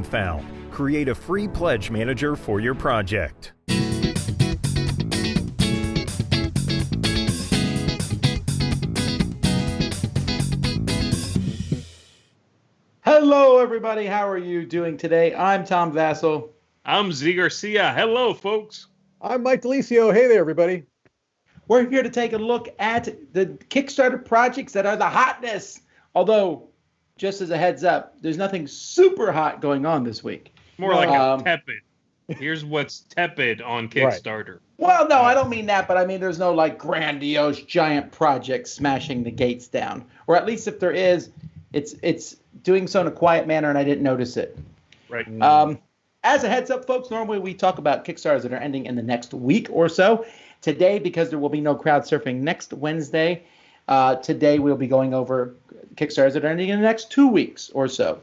found. Create a free pledge manager for your project. Hello, everybody. How are you doing today? I'm Tom Vassell. I'm Z Garcia. Hello, folks. I'm Mike Delisio. Hey there, everybody. We're here to take a look at the Kickstarter projects that are the hotness. Although, just as a heads up, there's nothing super hot going on this week. More like a tepid. Here's what's tepid on Kickstarter. Right. Well, no, I don't mean that, but I mean there's no like grandiose giant project smashing the gates down. Or at least if there is, it's doing so in a quiet manner and I didn't notice it. Right. As a heads up, folks, normally we talk about Kickstarters that are ending in the next week or so. Today, because there will be no Crowdsurfing next Wednesday, today we'll be going over Kickstarters that are ending in the next 2 weeks or so.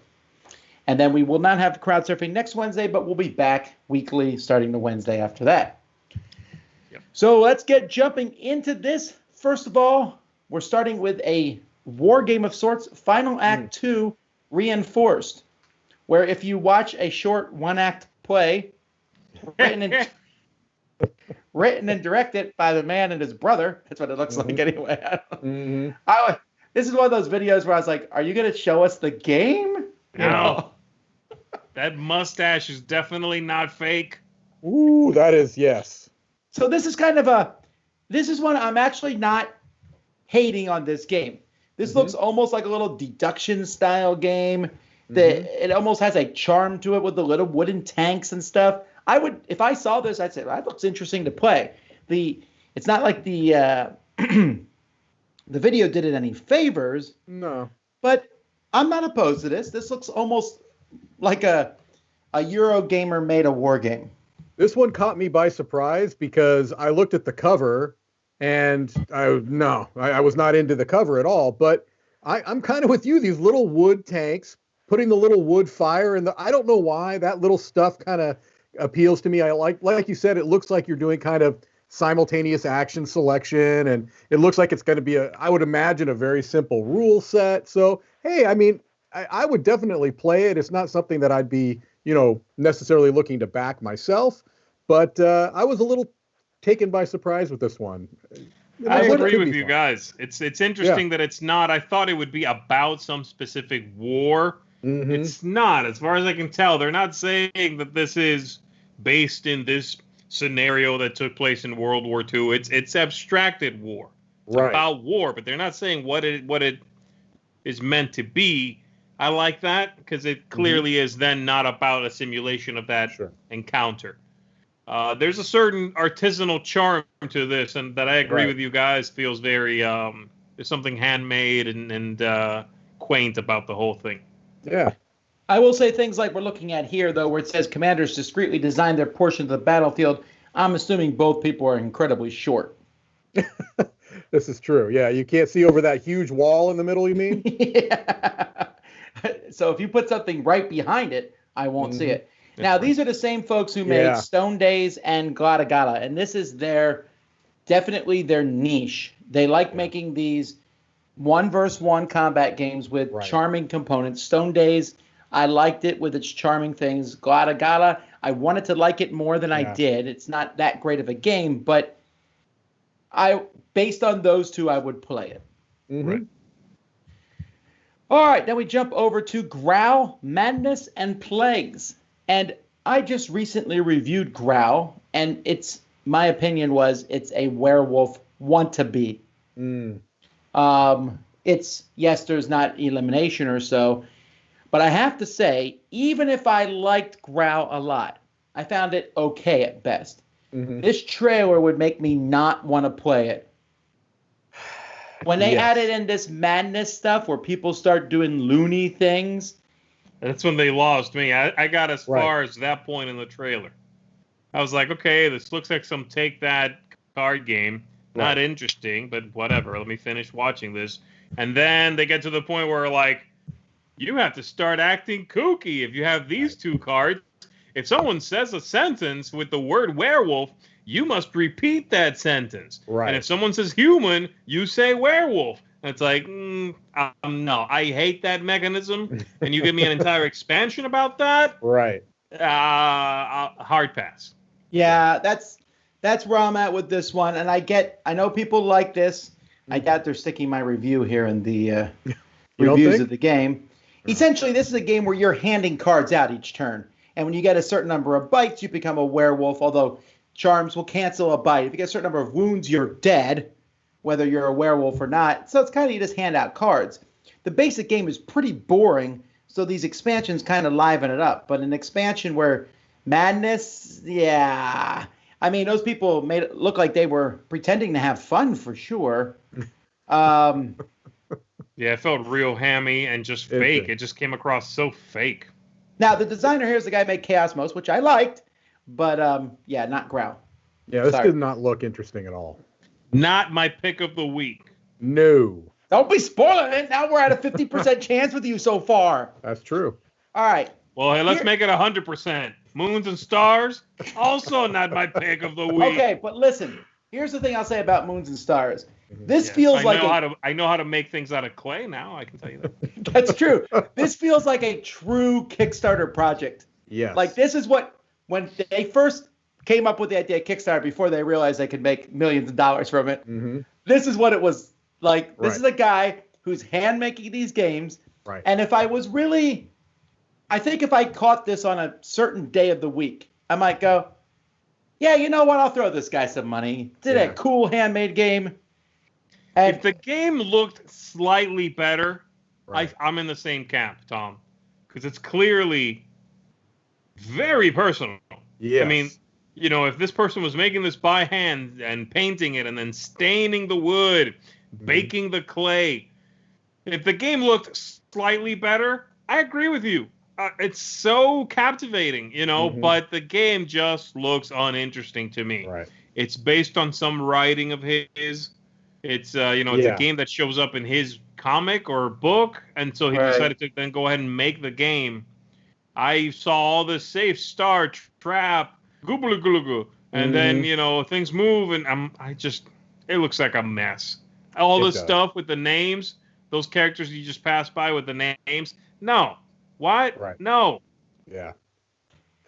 And then we will not have Crowdsurfing next Wednesday, but we'll be back weekly starting the Wednesday after that. Yep. So let's get jumping into this. First of all, we're starting with a war game of sorts, Final Act 2 Reinforced, where if you watch a short one-act play written and directed by the man and his brother, that's what it looks like anyway. This is one of those videos where I was like, are you going to show us the game? No. That mustache is definitely not fake. Ooh, that is, yes. So this is kind of this is one I'm actually not hating on this game. This looks almost like a little deduction style game. It almost has a charm to it with the little wooden tanks and stuff. If I saw this, I'd say that looks interesting to play. It's not like the video did it any favors. No. But I'm not opposed to this. This looks almost like a Eurogamer made a war game. This one caught me by surprise because I looked at the cover and I was not into the cover at all. But I'm kind of with you. These little wood tanks, putting the little wood fire in I don't know why that little stuff kind of appeals to me. I like you said, it looks like you're doing kind of simultaneous action selection, and it looks like it's going to be I would imagine a very simple rule set. So, hey, I mean, I would definitely play it. It's not something that I'd be, necessarily looking to back myself, but I was a little taken by surprise with this one. I agree with you guys. It's interesting that it's not. I thought it would be about some specific war. It's not. As far as I can tell, they're not saying that this is based in this scenario that took place in World War II. It's abstracted war. It's about war, but they're not saying what it is meant to be. I like that because it clearly is then not about a simulation of that encounter. There's a certain artisanal charm to this, and that I agree with you guys feels very there's something handmade and quaint about the whole thing. Yeah. I will say things like we're looking at here, though, where it says commanders discreetly designed their portion of the battlefield. I'm assuming both people are incredibly short. This is true. Yeah, you can't see over that huge wall in the middle, you mean? Yeah. So if you put something right behind it, I won't see it. Now, these are the same folks who made Stone Days and Glada Gala, and this is definitely their niche. They like making these 1-versus-1 combat games with charming components. Stone Days, I liked it with its charming things. Glada Gala, I wanted to like it more than I did. It's not that great of a game, but based on those two, I would play it. Right. All right, now we jump over to GROWL, Madness and Plagues. And I just recently reviewed GROWL, and my opinion was it's a werewolf want-to-be. Yes, there's not elimination or so, but I have to say, even if I liked GROWL a lot, I found it okay at best. This trailer would make me not want to play it. When they added in this madness stuff where people start doing loony things. That's when they lost me. I got as far as that point in the trailer. I was like, okay, this looks like some take that card game. Not interesting, but whatever. Let me finish watching this. And then they get to the point where, like, you have to start acting kooky if you have these two cards. If someone says a sentence with the word werewolf, you must repeat that sentence. And if someone says human, you say werewolf. It's like, no, I hate that mechanism, and you give me an entire expansion about that? Right. Hard pass. Yeah, that's where I'm at with this one, and I know people like this. I doubt they're sticking my review here in the reviews of the game. Essentially, this is a game where you're handing cards out each turn. And when you get a certain number of bites, you become a werewolf, although charms will cancel a bite. If you get a certain number of wounds, you're dead, whether you're a werewolf or not. So it's kind of you just hand out cards. The basic game is pretty boring, so these expansions kind of liven it up. But an expansion where madness, yeah. I mean, those people made it look like they were pretending to have fun for sure. Yeah, it felt real hammy and just fake. It just came across so fake. Now, the designer here is the guy who made Chaos Most, which I liked, but yeah, not GROWL. Yeah, this did not look interesting at all. Not my pick of the week. No. Don't be spoiling it. Now we're at a 50% chance with you so far. That's true. All right. Well, hey, let's make it 100%. Moons and Stars, also not my pick of the week. Okay, but listen. Here's the thing I'll say about Moons and Stars. This feels like I know how to make things out of clay now. I can tell you that. That's true. This feels like a true Kickstarter project. Yes. Like this is what when they first came up with the idea of Kickstarter before they realized they could make millions of dollars from it. Mm-hmm. This is what it was like. This is a guy who's hand making these games. Right. And if I was really, I think if I caught this on a certain day of the week, I might go, yeah, you know what? I'll throw this guy some money. Did a cool handmade game. And if the game looked slightly better, I'm in the same camp, Tom, because it's clearly very personal. Yes. I mean, you know, if this person was making this by hand and painting it and then staining the wood, baking the clay, if the game looked slightly better, I agree with you. It's so captivating, you know, but the game just looks uninteresting to me. Right. It's based on some writing of his. It's, it's a game that shows up in his comic or book, and so he decided to then go ahead and make the game. I saw all this safe, start, trap, goobly-goobly, and then, you know, things move, and it looks like a mess. All this stuff with the names, those characters you just pass by with the names, no. What? Right. No. Yeah.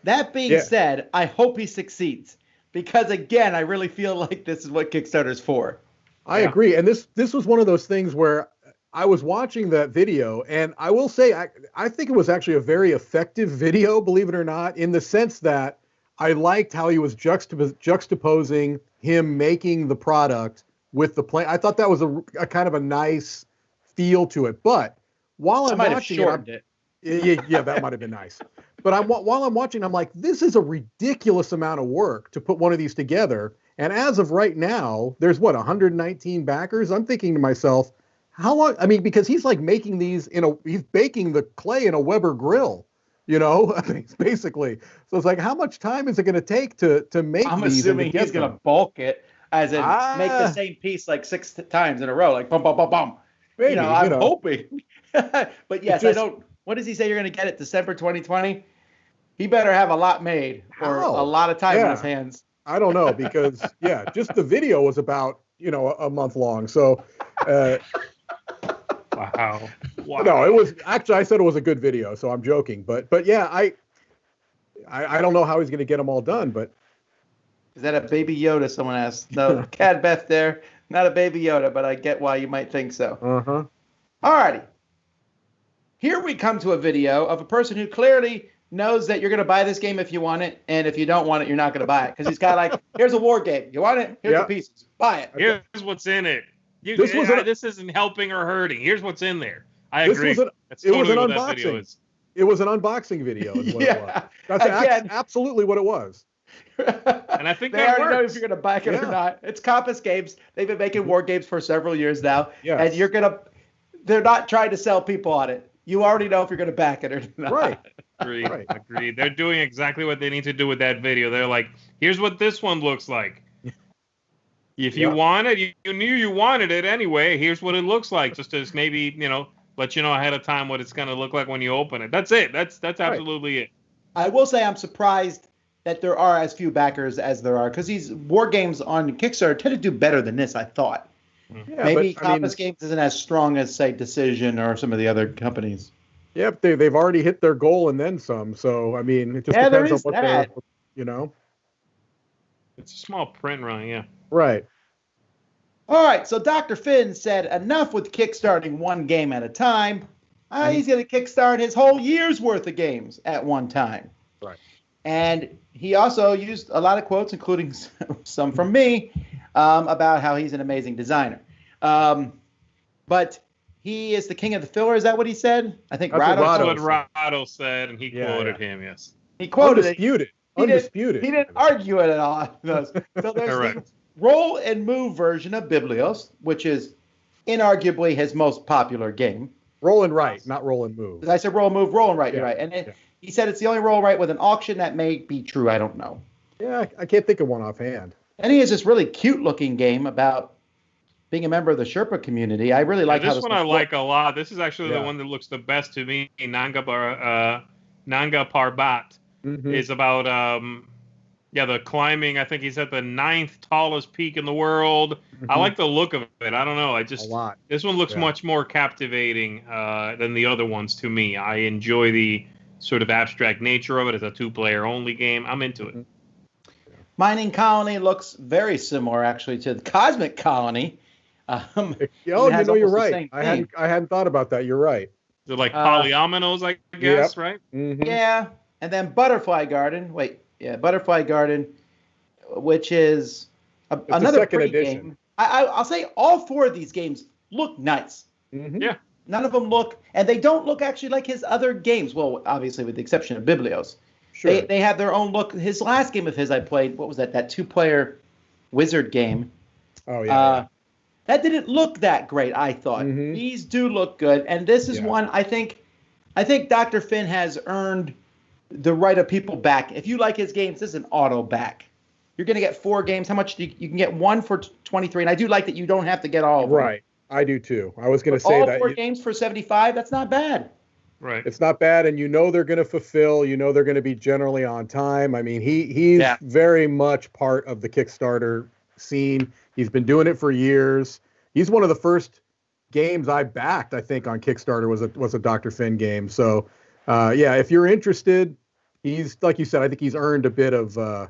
That being said, I hope he succeeds, because, again, I really feel like this is what Kickstarter's for. I agree. And this was one of those things where I was watching that video, and I will say I think it was actually a very effective video, believe it or not, in the sense that I liked how he was juxtaposing him making the product with the play. I thought that was a kind of a nice feel to it. But while I'm watching it, yeah, that might have been nice. But while I'm watching, I'm like, this is a ridiculous amount of work to put one of these together. And as of right now, there's 119 backers. I'm thinking to myself, how long? I mean, because he's like making these he's baking the clay in a Weber grill, you know, I mean, basically. So it's like, how much time is it going to take to make these? I'm assuming he's going to bulk it, as in make the same piece like 6 times in a row, like bum, bum, bum, bum. Maybe, I'm hoping. But yes, I don't. What does he say you're going to get it December 2020? He better have a lot made or a lot of time in his hands. I don't know, because just the video was about a month long. So wow. No, it was actually, I said it was a good video, so I'm joking. But yeah, I don't know how he's going to get them all done. But is that a Baby Yoda? Someone asked. No, Cad Beth there. Not a Baby Yoda, but I get why you might think so. All righty. Here we come to a video of a person who clearly knows that you're going to buy this game if you want it, and if you don't want it, you're not going to buy it, because he's got like, here's a war game. You want it? Here's the pieces. Buy it. Here's what's in it. This isn't helping or hurting. Here's what's in there. I agree. It was an unboxing. It was an unboxing video. Is what it was. That's absolutely what it was. And I think they already know if you're going to back it or not. It's Compass Games. They've been making war games for several years now, and they're not trying to sell people on it. You already know if you're going to back it or not. Right. Agreed. They're doing exactly what they need to do with that video. They're like, here's what this one looks like. If you want it, you knew you wanted it anyway. Here's what it looks like. Just to maybe, let you know ahead of time what it's going to look like when you open it. That's it. That's absolutely it. I will say I'm surprised that there are as few backers as there are, because these war games on Kickstarter tend to do better than this, I thought. Yeah, Maybe but, I mean, Compass Games isn't as strong as, say, Decision or some of the other companies. Yep, they've already hit their goal and then some. So, I mean, it just Yeah, there depends on is what that. they're, you know. It's a small print run, yeah. Right. All right, so Dr. Finn said enough with kickstarting one game at a time. He's going to kickstart his whole year's worth of games at one time. Right. And he also used a lot of quotes, including some from me, about how he's an amazing designer. But he is the king of the filler. Is that what he said? I think Rado said, and he quoted him, yes. He quoted Undisputed. it. Undisputed. He didn't argue it at all. So there's the roll and move version of Biblios, which is inarguably his most popular game. Roll and write, not roll and move. I said roll and move, roll and write. You're right. And he said it's the only roll and write with an auction. That may be true. I don't know. Yeah, I can't think of one offhand. And he has this really cute looking game about being a member of the Sherpa community. I really like this one. I like a lot. This is actually the one that looks the best to me. Nanga Parbat is about the climbing. I think he's at the 9th tallest peak in the world. I like the look of it. I don't know. This one looks much more captivating than the other ones to me. I enjoy the sort of abstract nature of it. It's a 2-player only game. I'm into it. Mining Colony looks very similar, actually, to the Cosmic Colony. You're right. I hadn't thought about that. You're right. They're like polyominoes, I guess, right? Mm-hmm. Yeah. And then Butterfly Garden. Butterfly Garden, which is another pretty game. I'll say all 4 of these games look nice. Mm-hmm. Yeah. None of them look, and they don't look actually like his other games. Well, obviously with the exception of Biblios. Sure. They have their own look. His last game of his I played, what was that? That 2-player wizard game. Oh, yeah. That didn't look that great, I thought. Mm-hmm. These do look good, and this is one I think Dr. Finn has earned the right of people back. If you like his games, this is an auto back. You're going to get 4 games. How much you can get? 1 for 23, and I do like that you don't have to get all of them. Right. I do too. I was going to say all that. All 4 games for 75, that's not bad. Right. It's not bad, and they're going to fulfill. They're going to be generally on time. I mean, he's very much part of the Kickstarter scene. He's been doing it for years. He's one of the first games I backed, I think, on Kickstarter was a Dr. Finn game. So, if you're interested, he's, like you said, I think he's earned a bit of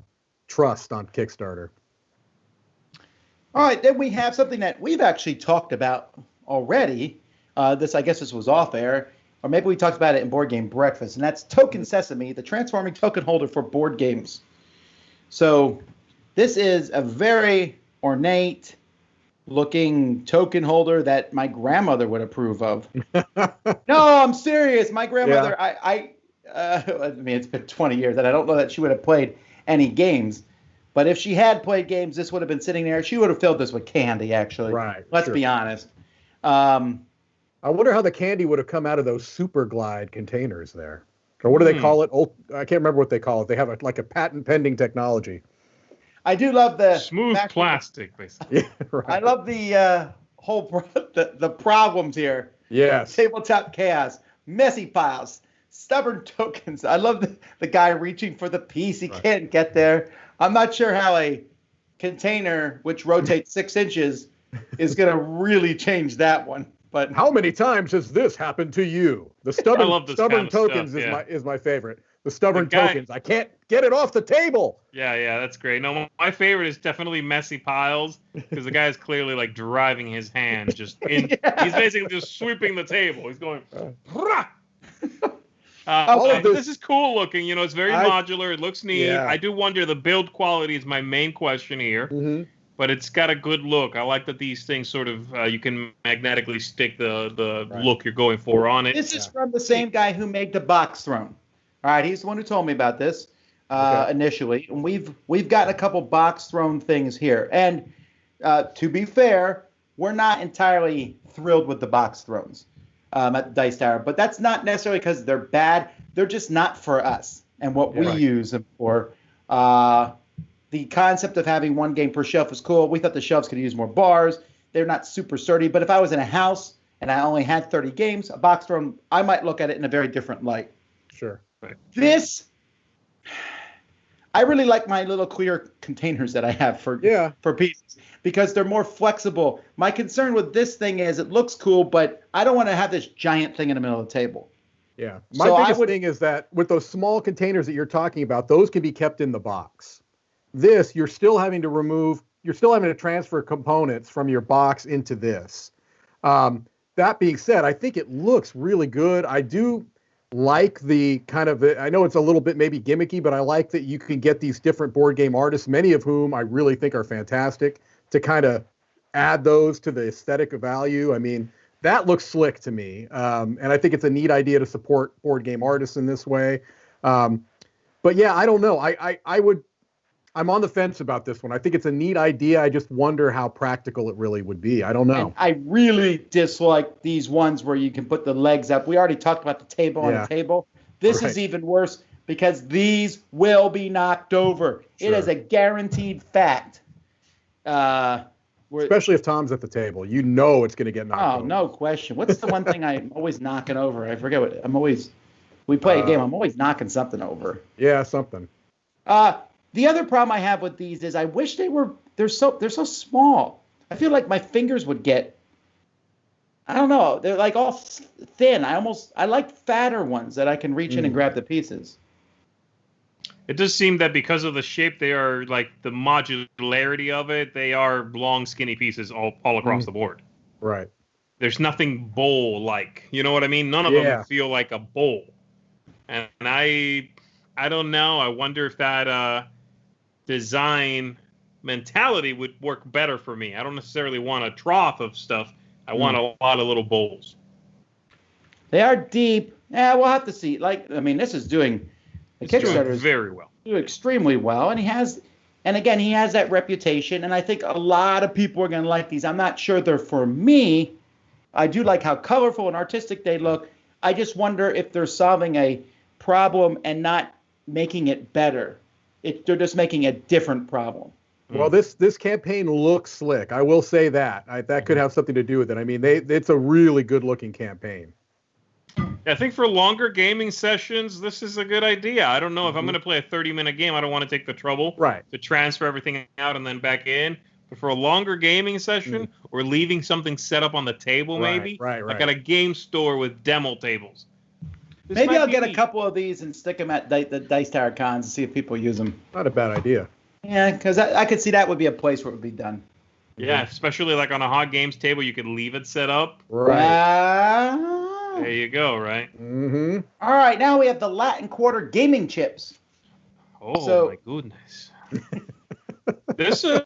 trust on Kickstarter. All right, then we have something that we've actually talked about already. I guess this was off air, or maybe we talked about it in Board Game Breakfast, and that's Token Sesame, the transforming token holder for board games. So this is a very ornate looking token holder that my grandmother would approve of. No, I'm serious. My grandmother, I mean, it's been 20 years, and I don't know that she would have played any games. But if she had played games, this would have been sitting there. She would have filled this with candy, actually. Right. Let's be honest. I wonder how the candy would have come out of those Super Glide containers there. Or what do they call it? I can't remember what they call it. They have like a patent pending technology. I do love the smooth plastic, basically. Yeah, right. I love the the problems here. Yes. Tabletop chaos, messy piles, stubborn tokens. I love the guy reaching for the piece. He can't get there. I'm not sure how a container which rotates 6 inches is going to really change that one. But how many times has this happened to you? The stubborn tokens is my favorite. The stubborn tokens. I can't get it off the table. Yeah, that's great. No, my favorite is definitely messy piles because the guy is clearly like driving his hand just in. He's basically just sweeping the table. He's going. This is cool looking. It's very modular. It looks neat. Yeah. I do wonder the build quality is my main question here. Mm-hmm. But it's got a good look. I like that these things sort of you can magnetically stick the look you're going for on it. This is from the same guy who made the box throne. All right, he's the one who told me about this initially. And we've got a couple box throne things here. And to be fair, we're not entirely thrilled with the box thrones at Dice Tower. But that's not necessarily because they're bad. They're just not for us and what we use them for. The concept of having one game per shelf is cool. We thought the shelves could use more bars. They're not super sturdy. But if I was in a house and I only had 30 games, a box throne, I might look at it in a very different light. Sure. This, I really like my little clear containers that I have for pieces because they're more flexible. My concern with this thing is it looks cool, but I don't want to have this giant thing in the middle of the table. Yeah. My biggest thing is that with those small containers that you're talking about, those can be kept in the box. This, you're still having to transfer components from your box into this. That being said, I think it looks really good. I do like the kind of, I know it's a little bit maybe gimmicky, but I like that you can get these different board game artists, many of whom I really think are fantastic, to kind of add those to the aesthetic value. I mean, that looks slick to me. And I think it's a neat idea to support board game artists in this way. But yeah, I don't know. I'm on the fence about this one. I think it's a neat idea. I just wonder how practical it really would be. I don't know. And I really dislike these ones where you can put the legs up. We already talked about the table on the table. This is even worse because these will be knocked over. Sure. It is a guaranteed fact. Especially if Tom's at the table. You know it's going to get knocked over. Oh, no question. What's the one thing I'm always knocking over? I forget what we play a game. I'm always knocking something over. Yeah, something. The other problem I have with these is I wish they're so small. I feel like my fingers would get, I don't know, they're like all thin. I like fatter ones that I can reach in and grab the pieces. It does seem that because of the shape, they are like the modularity of it, they are long, skinny pieces all across the board. Right. There's nothing bowl-like. You know what I mean? None of them feel like a bowl. And I don't know. I wonder if that design mentality would work better for me. I don't necessarily want a trough of stuff. I want a lot of little bowls. They are deep. Yeah, we'll have to see. This is doing the Kickstarter is very well. Doing extremely well, and he has that reputation, and I think a lot of people are going to like these. I'm not sure they're for me. I do like how colorful and artistic they look. I just wonder if they're solving a problem and not making it better. They're just making a different problem. Well, this campaign looks slick. I will say that. That could have something to do with it. I mean, it's a really good-looking campaign. I think for longer gaming sessions, this is a good idea. I don't know if I'm going to play a 30-minute game. I don't want to take the trouble to transfer everything out and then back in. But for a longer gaming session or leaving something set up on the table, maybe, like at a game store with demo tables. Maybe I'll get a couple of these and stick them at the Dice Tower cons and see if people use them. Not a bad idea. Yeah, because I could see that would be a place where it would be done. Yeah, especially like on a hot games table, you could leave it set up. Right. There you go, right? Mm-hmm. All right, now we have the Latin Quarter gaming chips. Oh, my goodness. This is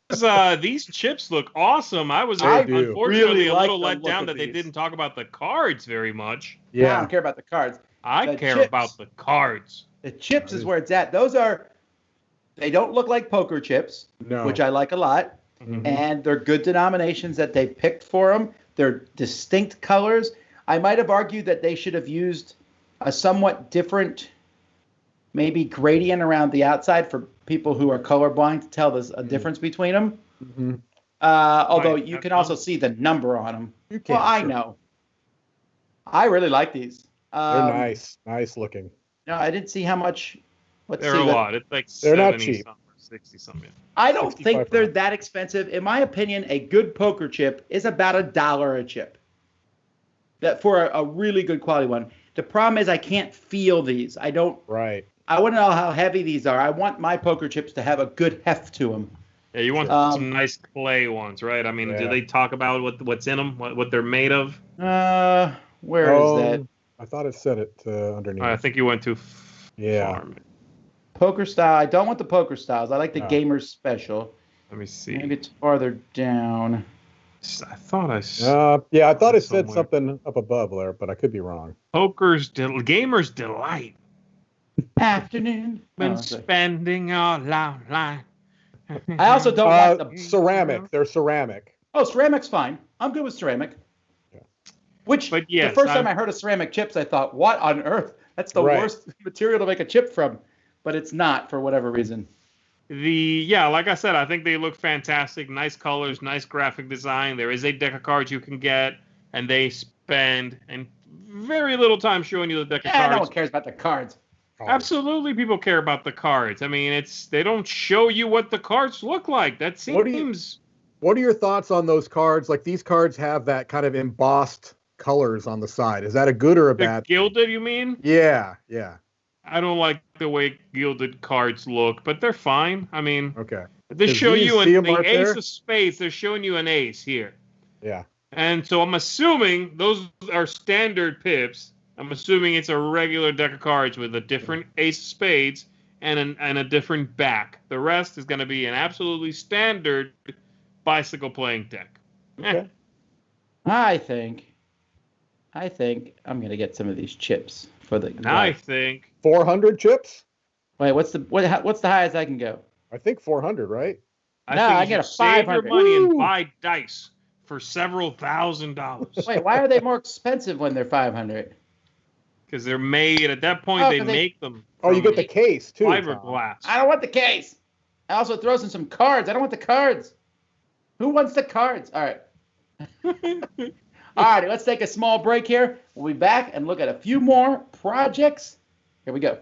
these chips look awesome. I was unfortunately a little let down that they didn't talk about the cards very much. Yeah, I don't care about the cards. I care about the cards. The chips is where it's at. They don't look like poker chips, which I like a lot. Mm-hmm. And they're good denominations that they picked for them. They're distinct colors. I might have argued that they should have used a somewhat different, maybe gradient around the outside for people who are colorblind to tell a difference between them. Mm-hmm. Although you can also see the number on them. I know. I really like these. They're nice looking. No, I didn't see how much. They're a lot. It's like they're not cheap. 60 something. I don't think they're that expensive. In my opinion, a good poker chip is about $1 a chip. That for a really good quality one. The problem is I can't feel these. I don't. Right. I want to know how heavy these are. I want my poker chips to have a good heft to them. Yeah, you want some nice clay ones, right? I mean, do they talk about what's in them, what they're made of? Where is that? I thought it said it underneath. I think you went too far. Poker style. I don't want the poker styles. I like the Gamers Special. Let me see. Maybe it's farther down. I thought I I thought it said something up above there, but I could be wrong. Gamers Delight. Afternoon. Been spending all our life. I also don't like the ceramic. They're ceramic. Oh, ceramic's fine. I'm good with ceramic. Yeah. The first time I heard of ceramic chips, I thought, what on earth? That's the worst material to make a chip from. But it's not for whatever reason. Like I said, I think they look fantastic. Nice colors, nice graphic design. There is a deck of cards you can get, and they spend very little time showing you the deck of cards. No one cares about the cards. Absolutely, people care about the cards. I mean, they don't show you what the cards look like. That seems. What are your thoughts on those cards? Like these cards have that kind of embossed colors on the side. Is that a good or a bad? Gilded, you mean? Yeah. I don't like the way gilded cards look, but they're fine. I mean, okay. They show you the ace of spades. They're showing you an ace here. Yeah. And so I'm assuming those are standard pips. I'm assuming it's a regular deck of cards with a different ace of spades and a different back. The rest is going to be an absolutely standard bicycle playing deck. Okay. I think I'm going to get some of these chips for the. I think 400 chips. Wait, what's the highest I can go? I think 400, right? I get a 500. Save your money and buy dice for several $1,000s. Wait, why are they more expensive when they're 500? Because they're made at that point. They make them. Oh, you get the case too. Fiberglass. I don't want the case. I also throws in some cards. I don't want the cards. Who wants the cards? All right. All right, let's take a small break here. We'll be back and look at a few more projects. Here we go.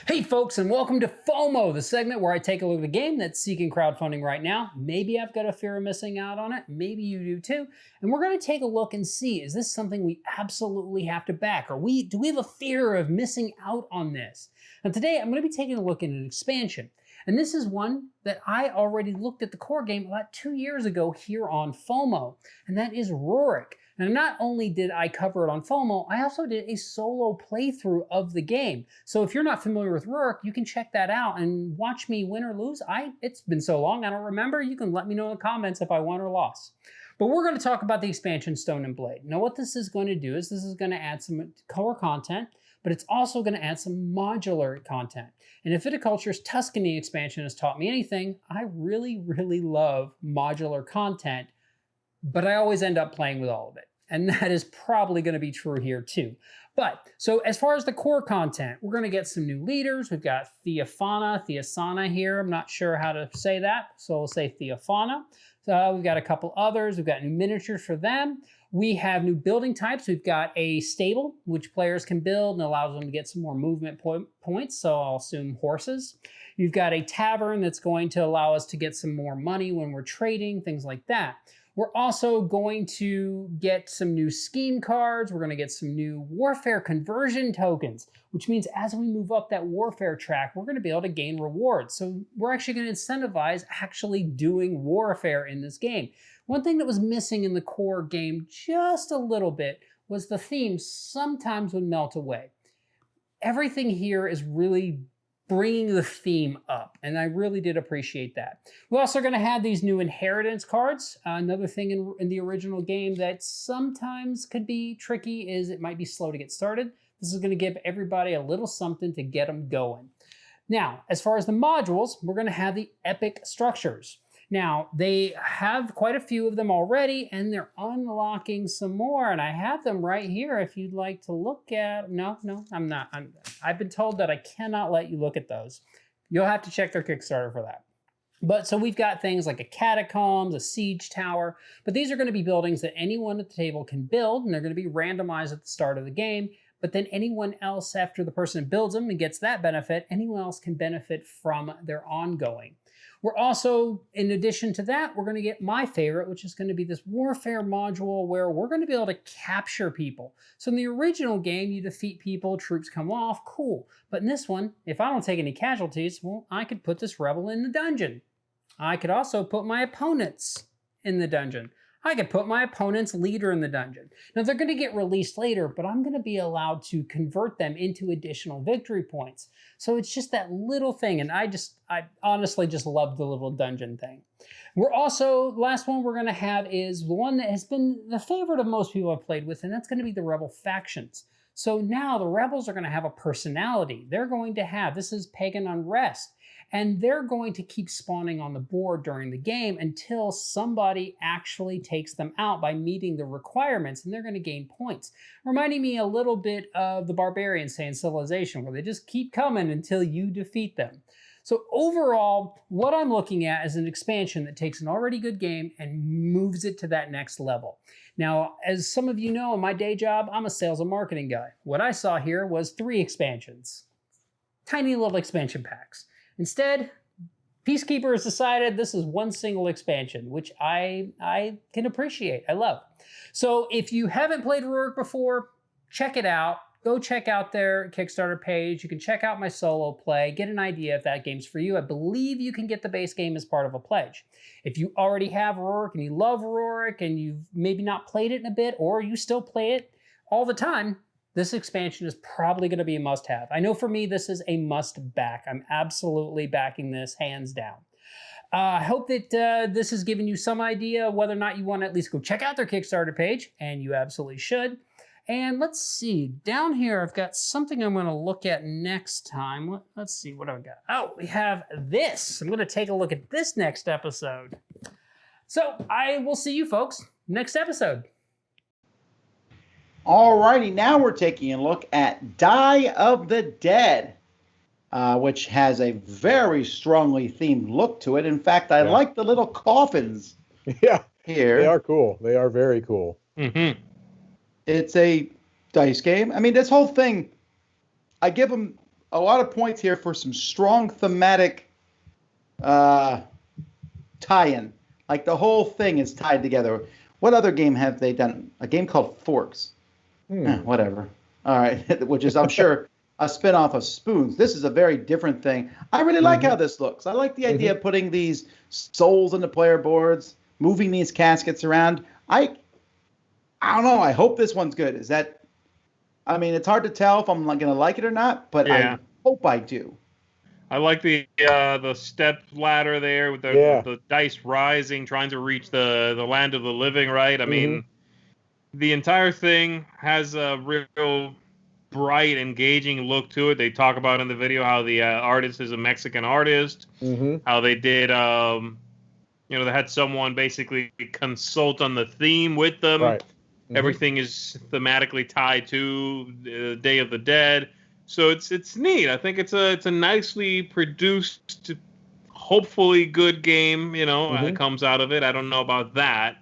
Hey folks, and welcome to FOMO, the segment where I take a look at a game that's seeking crowdfunding right now. Maybe I've got a fear of missing out on it. Maybe you do too. And we're going to take a look and see, is this something we absolutely have to back? Do we have a fear of missing out on this? Now today, I'm going to be taking a look at an expansion. And this is one that I already looked at the core game about 2 years ago here on FOMO, and that is Rurik. Now, not only did I cover it on FOMO, I also did a solo playthrough of the game. So if you're not familiar with Rurik, you can check that out and watch me win or lose. It's been so long, I don't remember. You can let me know in the comments if I won or lost. But we're going to talk about the expansion Stone and Blade. Now, what this is going to do is this is going to add some core content, but it's also going to add some modular content. And if Viticulture's Tuscany expansion has taught me anything, I really, really love modular content, but I always end up playing with all of it. And that is probably going to be true here too. But, so as far as the core content, we're going to get some new leaders. We've got Theophana here. I'm not sure how to say that, so we'll say Theophana. We've got a couple others. We've got new miniatures for them. We have new building types. We've got a stable, which players can build and allows them to get some more movement points, so I'll assume horses. You've got a tavern that's going to allow us to get some more money when we're trading, things like that. We're also going to get some new scheme cards. We're going to get some new warfare conversion tokens, which means as we move up that warfare track, we're going to be able to gain rewards. So we're actually going to incentivize actually doing warfare in this game. One thing that was missing in the core game just a little bit was the theme sometimes would melt away. Everything here is really bringing the theme up, and I really did appreciate that. We're also going to have these new inheritance cards. Another thing in the original game that sometimes could be tricky is it might be slow to get started. This is going to give everybody a little something to get them going. Now, as far as the modules, we're going to have the epic structures. Now, they have quite a few of them already, and they're unlocking some more, and I have them right here if you'd like to look at. No, I'm not. I've been told that I cannot let you look at those. You'll have to check their Kickstarter for that. But so we've got things like a catacombs, a siege tower, but these are going to be buildings that anyone at the table can build, and they're going to be randomized at the start of the game. But then anyone else, after the person builds them and gets that benefit, anyone else can benefit from their ongoing. We're also, in addition to that, we're going to get my favorite, which is going to be this warfare module where we're going to be able to capture people. So in the original game, you defeat people, troops come off, cool. But in this one, if I don't take any casualties, well, I could put this rebel in the dungeon. I could also put my opponents in the dungeon. I could put my opponent's leader in the dungeon. Now, they're going to get released later, but I'm going to be allowed to convert them into additional victory points. So it's just that little thing, and I honestly just love the little dungeon thing. We're also, last one we're going to have is the one that has been the favorite of most people I've played with, and that's going to be the Rebel factions. So now the Rebels are going to have a personality. They're going to have, this is Pagan Unrest, and they're going to keep spawning on the board during the game until somebody actually takes them out by meeting the requirements, and they're going to gain points. Reminding me a little bit of the Barbarians, say, in Civilization, where they just keep coming until you defeat them. So overall, what I'm looking at is an expansion that takes an already good game and moves it to that next level. Now, as some of you know, in my day job, I'm a sales and marketing guy. What I saw here was 3 expansions. Tiny little expansion packs. Instead, Peacekeeper has decided this is one single expansion, which I can appreciate. I love. So if you haven't played Rurik before, check it out. Go check out their Kickstarter page. You can check out my solo play, get an idea if that game's for you. I believe you can get the base game as part of a pledge. If you already have Rurik and you love Rurik and you've maybe not played it in a bit, or you still play it all the time, this expansion is probably going to be a must-have. I know for me, this is a must-back. I'm absolutely backing this hands down. I hope that this has given you some idea whether or not you want to at least go check out their Kickstarter page, and you absolutely should. And let's see, down here I've got something I'm going to look at next time. Let's see, what do I got? Oh, we have this. I'm going to take a look at this next episode. So I will see you folks next episode. Alrighty, now we're taking a look at Die of the Dead, which has a very strongly themed look to it. In fact, I like the little coffins. Yeah, here. They are cool. They are very cool. Mm-hmm. It's a dice game. I mean, this whole thing, I give them a lot of points here for some strong thematic tie-in. Like the whole thing is tied together. What other game have they done? A game called Forks. Whatever. All right. Which is, I'm sure, a spin-off of Spoons. This is a very different thing. I really like how this looks. I like the idea of putting these souls on the player boards, moving these caskets around. I don't know. I hope this one's good. I mean, it's hard to tell if I'm going to like it or not, but I hope I do. I like the step ladder there with the dice rising, trying to reach the land of the living, right? I mean, the entire thing has a real bright, engaging look to it. They talk about in the video how the artist is a Mexican artist, how they did, they had someone basically consult on the theme with them. Right. Everything is thematically tied to the Day of the Dead. So it's neat. I think it's a nicely produced, hopefully good game, that comes out of it. I don't know about that.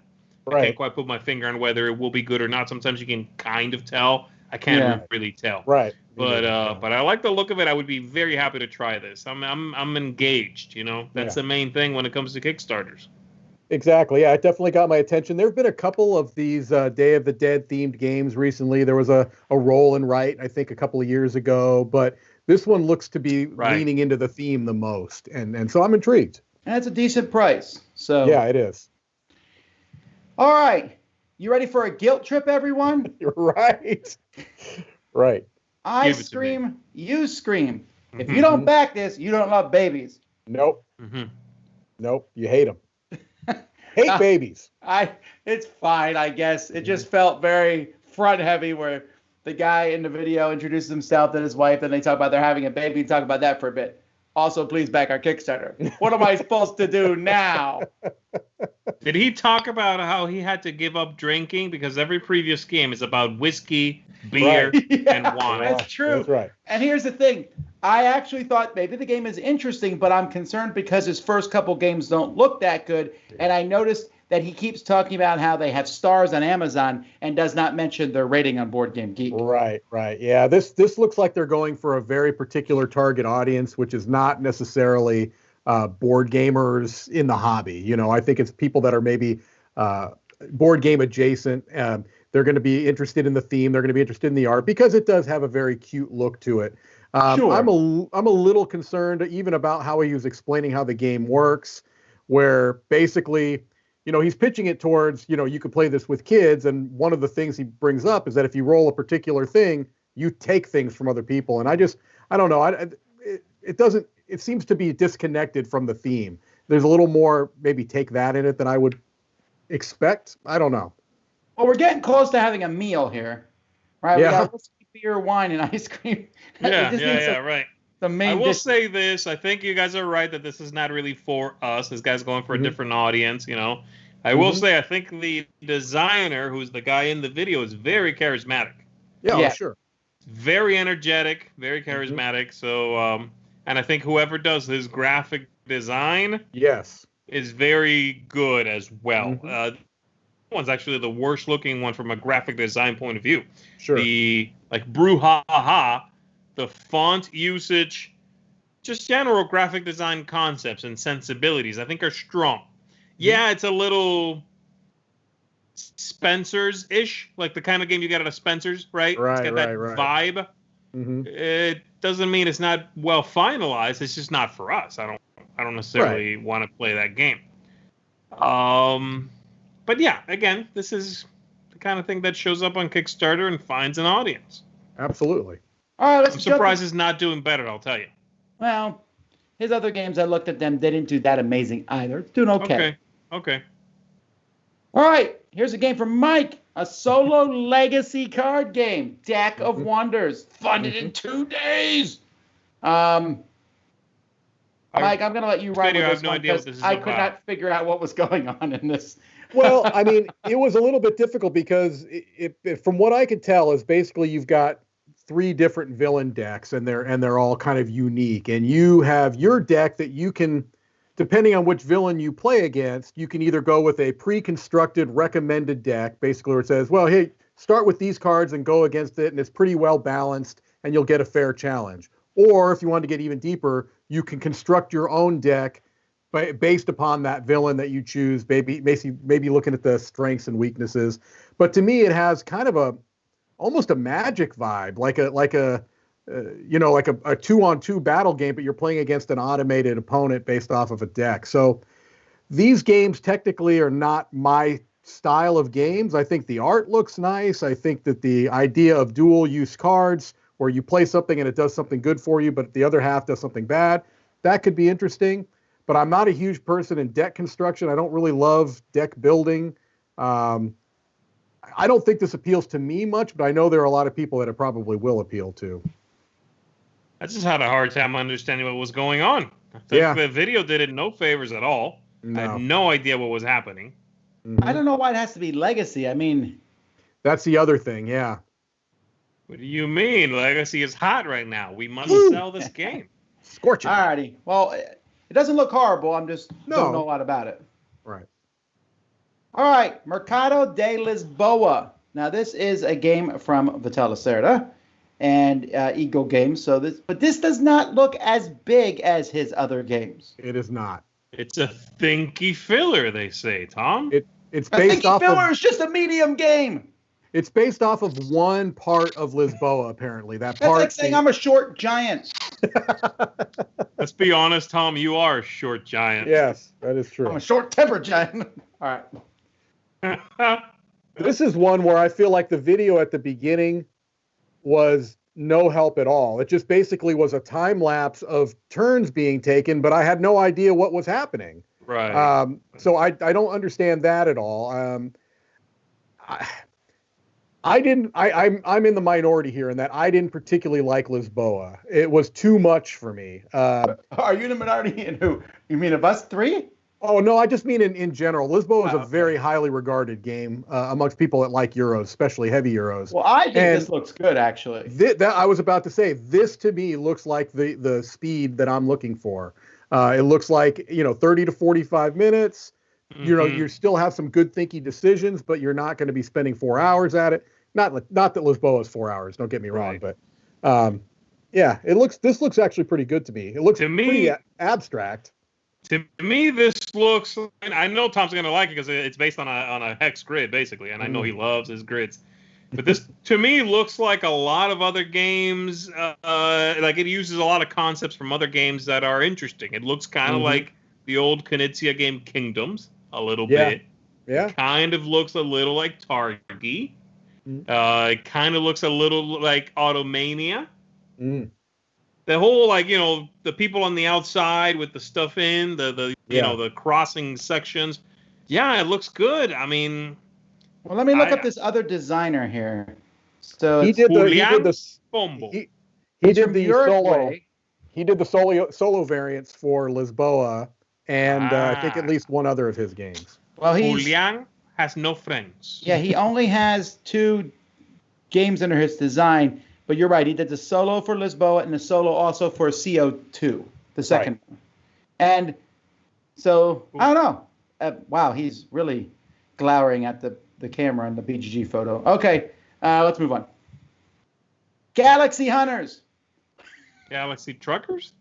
Right. I can't quite put my finger on whether it will be good or not. Sometimes you can kind of tell. I can't really tell. Right. But I like the look of it. I would be very happy to try this. I'm engaged, That's the main thing when it comes to Kickstarters. Exactly. Yeah, it definitely got my attention. There have been a couple of these Day of the Dead themed games recently. There was a Roll and Write, I think, a couple of years ago, but this one looks to be leaning into the theme the most, and so I'm intrigued. And it's a decent price. So yeah, it is. All right. You ready for a guilt trip, everyone? You're right. Right. I scream, you scream. If you don't back this, you don't love babies. Nope. Nope. You hate them. Hate babies. It's fine, I guess. It just felt very front heavy where the guy in the video introduces himself and his wife, and they talk about they're having a baby and talk about that for a bit. Also, please back our Kickstarter. What am I supposed to do now? Did he talk about how he had to give up drinking because every previous game is about whiskey, beer, and wine? That's true. That's right. And here's the thing. I actually thought maybe the game is interesting, but I'm concerned because his first couple games don't look that good. And I noticed that he keeps talking about how they have stars on Amazon and does not mention their rating on Boardgame Geek. Right. Yeah, this looks like they're going for a very particular target audience, which is not necessarily board gamers in the hobby. I think it's people that are maybe board game adjacent. They're going to be interested in the theme. They're going to be interested in the art because it does have a very cute look to it. Sure. I'm a little concerned even about how he was explaining how the game works, where basically, he's pitching it towards, you could play this with kids. And one of the things he brings up is that if you roll a particular thing, you take things from other people. And I don't know. It seems to be disconnected from the theme. There's a little more maybe take that in it than I would expect. I don't know. Well, we're getting close to having a meal here, right? Yeah. We got whiskey, beer, wine, and ice cream. Right. The main I will say this. I think you guys are right that this is not really for us. This guy's going for a different audience, I will say I think the designer, who's the guy in the video, is very charismatic. Yeah. Sure. Very energetic, very charismatic. So, and I think whoever does his graphic design is very good as well. One's actually the worst looking one from a graphic design point of view. Sure. The brouhaha, the font usage, just general graphic design concepts and sensibilities, I think are strong. Yeah, it's a little Spencer's-ish, like the kind of game you get out of Spencer's, right? It's got that vibe. It doesn't mean it's not well finalized. It's just not for us. I don't necessarily want to play that game. But yeah, again, this is the kind of thing that shows up on Kickstarter and finds an audience. Absolutely. All right, I'm surprised it's not doing better, I'll tell you. Well, his other games, I looked at them. They didn't do that amazing either. It's doing okay. Okay. All right, here's a game from Mike. A solo legacy card game. Deck of Wonders. Funded in 2 days. Mike, I'm going to let you run with this one because I could not figure out what was going on in this. Well, I mean, it was a little bit difficult because from what I could tell is basically you've got 3 different villain decks and they're all kind of unique. And you have your deck that you can, depending on which villain you play against, you can either go with a pre-constructed recommended deck, basically where it says, well, hey, start with these cards and go against it, and it's pretty well balanced, and you'll get a fair challenge. Or if you want to get even deeper, you can construct your own deck based upon that villain that you choose, maybe looking at the strengths and weaknesses. But to me, it has kind of almost a Magic vibe, like a 2-on-2 battle game, but you're playing against an automated opponent based off of a deck. So these games technically are not my style of games. I think the art looks nice. I think that the idea of dual use cards where you play something and it does something good for you, but the other half does something bad, that could be interesting. But I'm not a huge person in deck construction. I don't really love deck building. I don't think this appeals to me much, but I know there are a lot of people that it probably will appeal to. I just had a hard time understanding what was going on. I think the video did it no favors at all. No. I had no idea what was happening. I don't know why it has to be legacy. I mean, that's the other thing, yeah. What do you mean? Legacy is hot right now. We must sell this game. Scorching. Alrighty. Well, it doesn't look horrible. I'm just don't know a lot about it. Right. All right. Mercado de Lisboa. Now, this is a game from Vital Lacerda and Eagle Games. But this does not look as big as his other games. It is not. It's a thinky filler, they say, Tom. It's based off filler is just a medium game. It's based off of one part of Lisboa, apparently. That's like saying I'm a short giant. Let's be honest, Tom. You are a short giant. Yes, that is true. I'm a short-tempered giant. All right. This is one where I feel like the video at the beginning was no help at all. It just basically was a time lapse of turns being taken, but I had no idea what was happening. Right. So I don't understand that at all. I'm in the minority here in that I didn't particularly like Lisboa. It was too much for me. Are you in the minority in who? You mean of us 3? Oh, no, I just mean in general. Lisboa is a very highly regarded game amongst people that like Euros, especially heavy Euros. Well, I think this looks good, actually. That I was about to say, this to me looks like the speed that I'm looking for. It looks like, 30 to 45 minutes. You still have some good thinking decisions, but you're not going to be spending 4 hours at it. Not that Lisboa is 4 hours. Don't get me wrong, but this looks actually pretty good to me. It looks pretty abstract. To me, this looks. I know Tom's going to like it because it's based on a hex grid, basically, and I know he loves his grids. But this, to me, looks like a lot of other games. Like it uses a lot of concepts from other games that are interesting. It looks kind of like the old Knizia game Kingdoms. A little bit. Yeah. It kind of looks a little like Targi. It kind of looks a little like Automania. The whole, the people on the outside with the stuff in, the crossing sections. Yeah, it looks good. I mean... Well, let me look up this other designer here. So he did the solo variants for Lisboa. And I think at least one other of his games. Well, Julian has no friends. Yeah, he only has 2 games under his design, But you're right. He did the solo for Lisboa and the solo also for CO2, the second one. And so, I don't know. Wow, he's really glowering at the camera in the BGG photo. Okay, let's move on. Galaxy Hunters. Galaxy Truckers?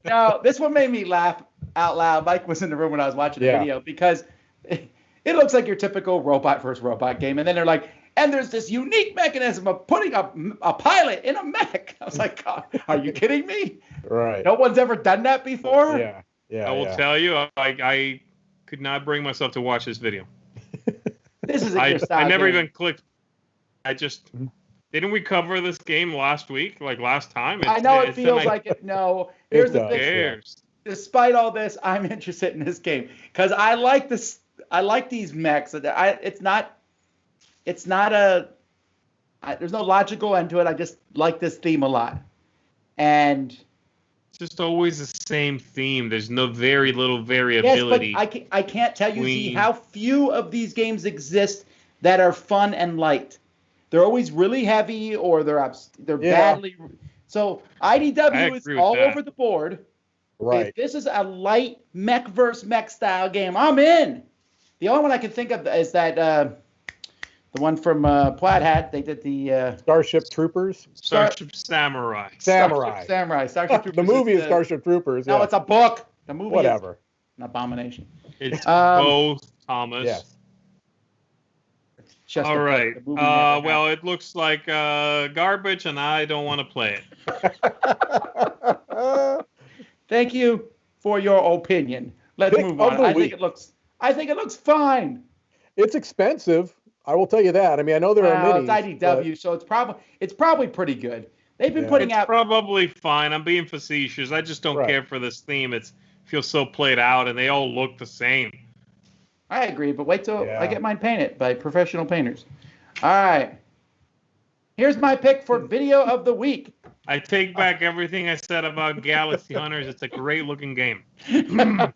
No, this one made me laugh out loud. Mike was in the room when I was watching the video because it looks like your typical robot versus robot game. And then they're like, and there's this unique mechanism of putting a pilot in a mech. I was like, God, are you kidding me? Right. No one's ever done that before? Yeah. I will tell you, I could not bring myself to watch this video. This is your style I never game. even clicked. I just... Didn't we cover this game last week, like last time? I know it feels like it. No. Here's the thing. Despite all this, I'm interested in this game because I like this. I like these mechs. It's not there's no logical end to it. I just like this theme a lot. And it's just always the same theme. There's no very little variability. Yes, but I can't tell you see how few of these games exist that are fun and light. They're always really heavy or they're badly. So IDW is all over the board. Right. If this is a light mech versus mech style game, I'm in. The only one I can think of is that the one from Plaid Hat. They did the Starship Troopers. Starship Samurai. Starship Troopers. The movie is Starship Troopers. No, it's a book. The movie is an abomination. It's both, Thomas. Yes. All right. Well, it looks like garbage, and I don't want to play it. Thank you for your opinion. Let's move on. I think it looks fine. It's expensive. I will tell you that. I mean, I know there are minis. It's IDW, so it's probably pretty good. They've been putting out. It's probably fine. I'm being facetious. I just don't care for this theme. It feels so played out, and they all look the same. I agree, but wait till I get mine painted by professional painters. All right. Here's my pick for video of the week. I take back everything I said about Galaxy Hunters. It's a great looking game. Now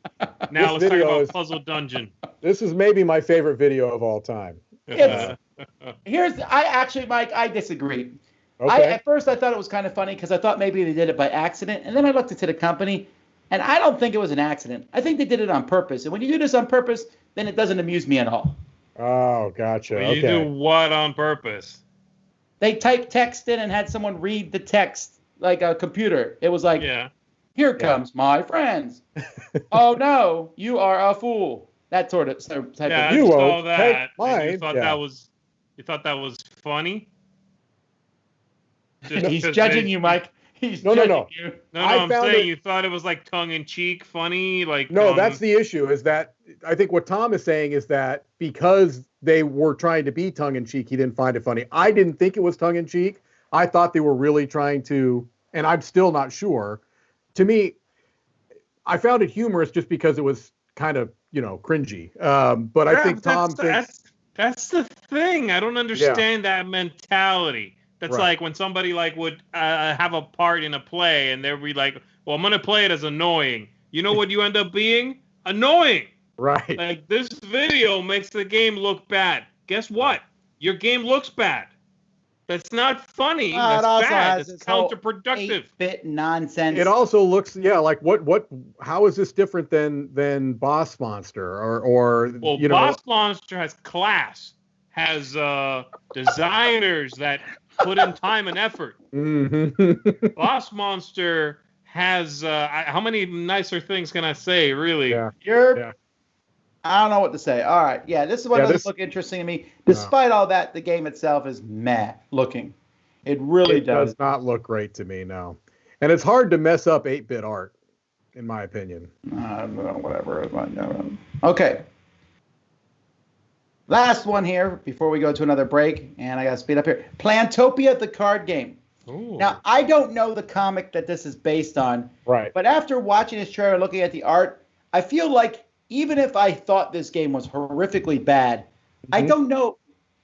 let's talk about Puzzle Dungeon. This is maybe my favorite video of all time. Mike, I disagree. Okay. At first I thought it was kind of funny because I thought maybe they did it by accident, and then I looked into the company, and I don't think it was an accident. I think they did it on purpose, and when you do this on purpose, then it doesn't amuse me at all. Oh, gotcha. Well, you do what on purpose? They typed text in and had someone read the text like a computer. It was like, here comes my friends. Oh, no, you are a fool. That sort of type of I saw that. You thought that was funny? He's judging you, Mike. No. You. No, I'm saying you thought it was like tongue-in-cheek funny? No, that's the issue, is that I think what Tom is saying is that because they were trying to be tongue-in-cheek, he didn't find it funny. I didn't think it was tongue-in-cheek. I thought they were really trying to, and I'm still not sure. To me, I found it humorous just because it was kind of, cringy. But I think Tom thinks... That's the thing. I don't understand that mentality. That's like when somebody would have a part in a play and they'll be like, well, I'm going to play it as annoying. You know what you end up being? Annoying. Right. Like this video makes the game look bad. Guess what? Your game looks bad. That's not funny. That's bad. It's counterproductive. 8-bit nonsense. It also looks, like how is this different than Boss Monster or Boss Monster has class, has designers that put in time and effort. Mm-hmm. Boss Monster has how many nicer things can I say, really? Yeah. I don't know what to say. All right. Yeah, this is what doesn't look interesting to me. Despite all that, the game itself is meh looking. It really does. It does not look great to me, no. And it's hard to mess up 8-bit art, in my opinion. I don't know, whatever. Okay. Last one here before we go to another break, and I got to speed up here. Plantopia, the card game. Ooh. Now, I don't know the comic that this is based on. Right. But after watching this trailer, looking at the art, I feel like even if I thought this game was horrifically bad, I don't know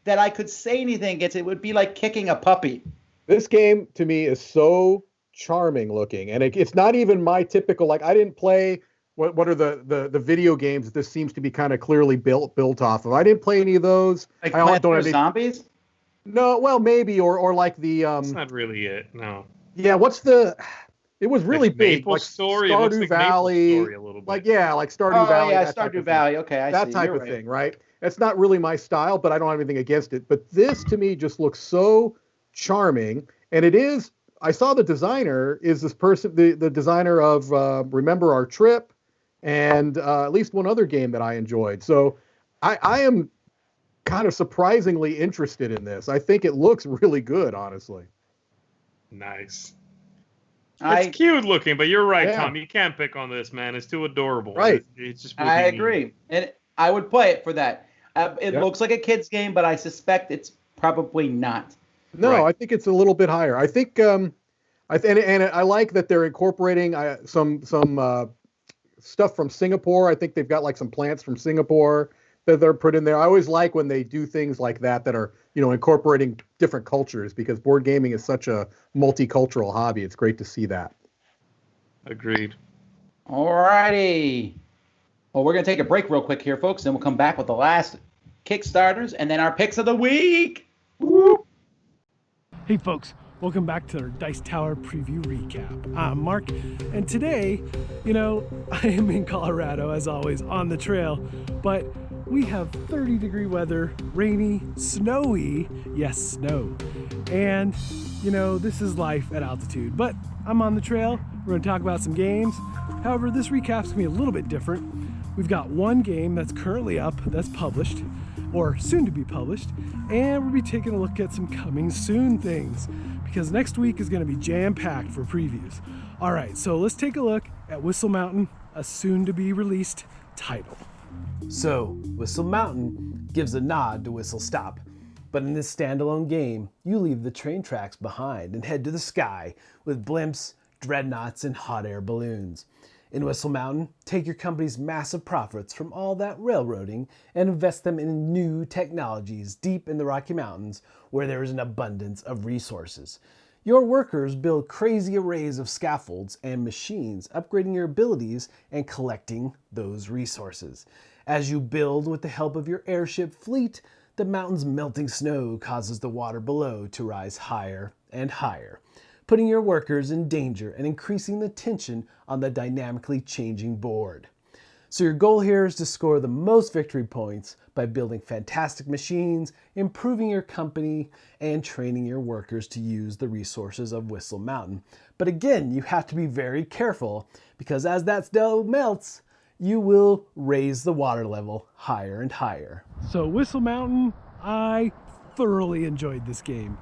that I could say anything against it. It would be like kicking a puppy. This game, to me, is so charming looking. And it's not even my typical, I didn't play, what are the video games that this seems to be kind of clearly built off of. I didn't play any of those. Like I Plants vs. Zombies? No, well, maybe, or like the That's not really it. No. Yeah, it was really like big, Maple like Story. Stardew It looks like Valley, Maple Story a little bit. like Stardew Oh Valley. yeah, that type Stardew of Valley. thing. Okay, I that see. type You're of right. thing, right? That's not really my style, but I don't have anything against it. But this to me just looks so charming, and it is. I saw the designer is this person, the designer of Remember Our Trip, and at least one other game that I enjoyed. So I am kind of surprisingly interested in this. I think it looks really good, honestly. Nice. It's cute looking, but you're right, Yeah. Tom. You can't pick on this, man. It's too adorable. Right. It's just. I agree, and I would play it for that. It Yep. looks like a kid's game, but I suspect it's probably not. No, Right. I think it's a little bit higher. I think, and I like that they're incorporating some stuff from Singapore. I think they've got like some plants from Singapore that they're put in there. I always like when they do things like that are, incorporating different cultures, because board gaming is such a multicultural hobby. It's great to see that. Agreed. All righty. Well, we're going to take a break real quick here, folks, and we'll come back with the last Kickstarters and then our picks of the week. Woo! Hey folks, welcome back to our Dice Tower preview recap. I'm Mark, and today, I am in Colorado as always on the trail, but we have 30-degree weather, rainy, snowy, yes, snow. And, this is life at altitude, but I'm on the trail. We're going to talk about some games. However, this recap's going to be a little bit different. We've got one game that's currently up, that's published, or soon to be published, and we'll be taking a look at some coming soon things, because next week is going to be jam-packed for previews. All right, so let's take a look at Whistle Mountain, a soon to be released title. So, Whistle Mountain gives a nod to Whistle Stop, but in this standalone game, you leave the train tracks behind and head to the sky with blimps, dreadnoughts, and hot air balloons. In Whistle Mountain, take your company's massive profits from all that railroading and invest them in new technologies deep in the Rocky Mountains where there is an abundance of resources. Your workers build crazy arrays of scaffolds and machines, upgrading your abilities and collecting those resources. As you build with the help of your airship fleet, the mountain's melting snow causes the water below to rise higher and higher, putting your workers in danger and increasing the tension on the dynamically changing board. So your goal here is to score the most victory points by building fantastic machines, improving your company, and training your workers to use the resources of Whistle Mountain. But again, you have to be very careful, because as that snow melts, you will raise the water level higher and higher. So Whistle Mountain, I thoroughly enjoyed this game.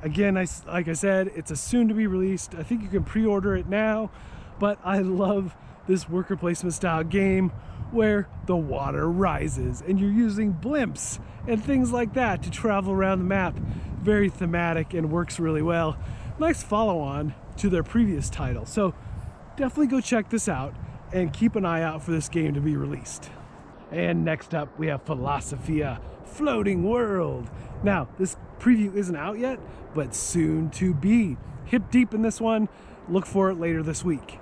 Again, like I said, it's a soon to be released. I think you can pre-order it now, but I love this worker placement style game where the water rises and you're using blimps and things like that to travel around the map. Very thematic and works really well. Nice follow on to their previous title. So definitely go check this out and keep an eye out for this game to be released. And next up we have Philosophia, Floating World. Now, this preview isn't out yet, but soon to be. Hip deep in this one, look for it later this week.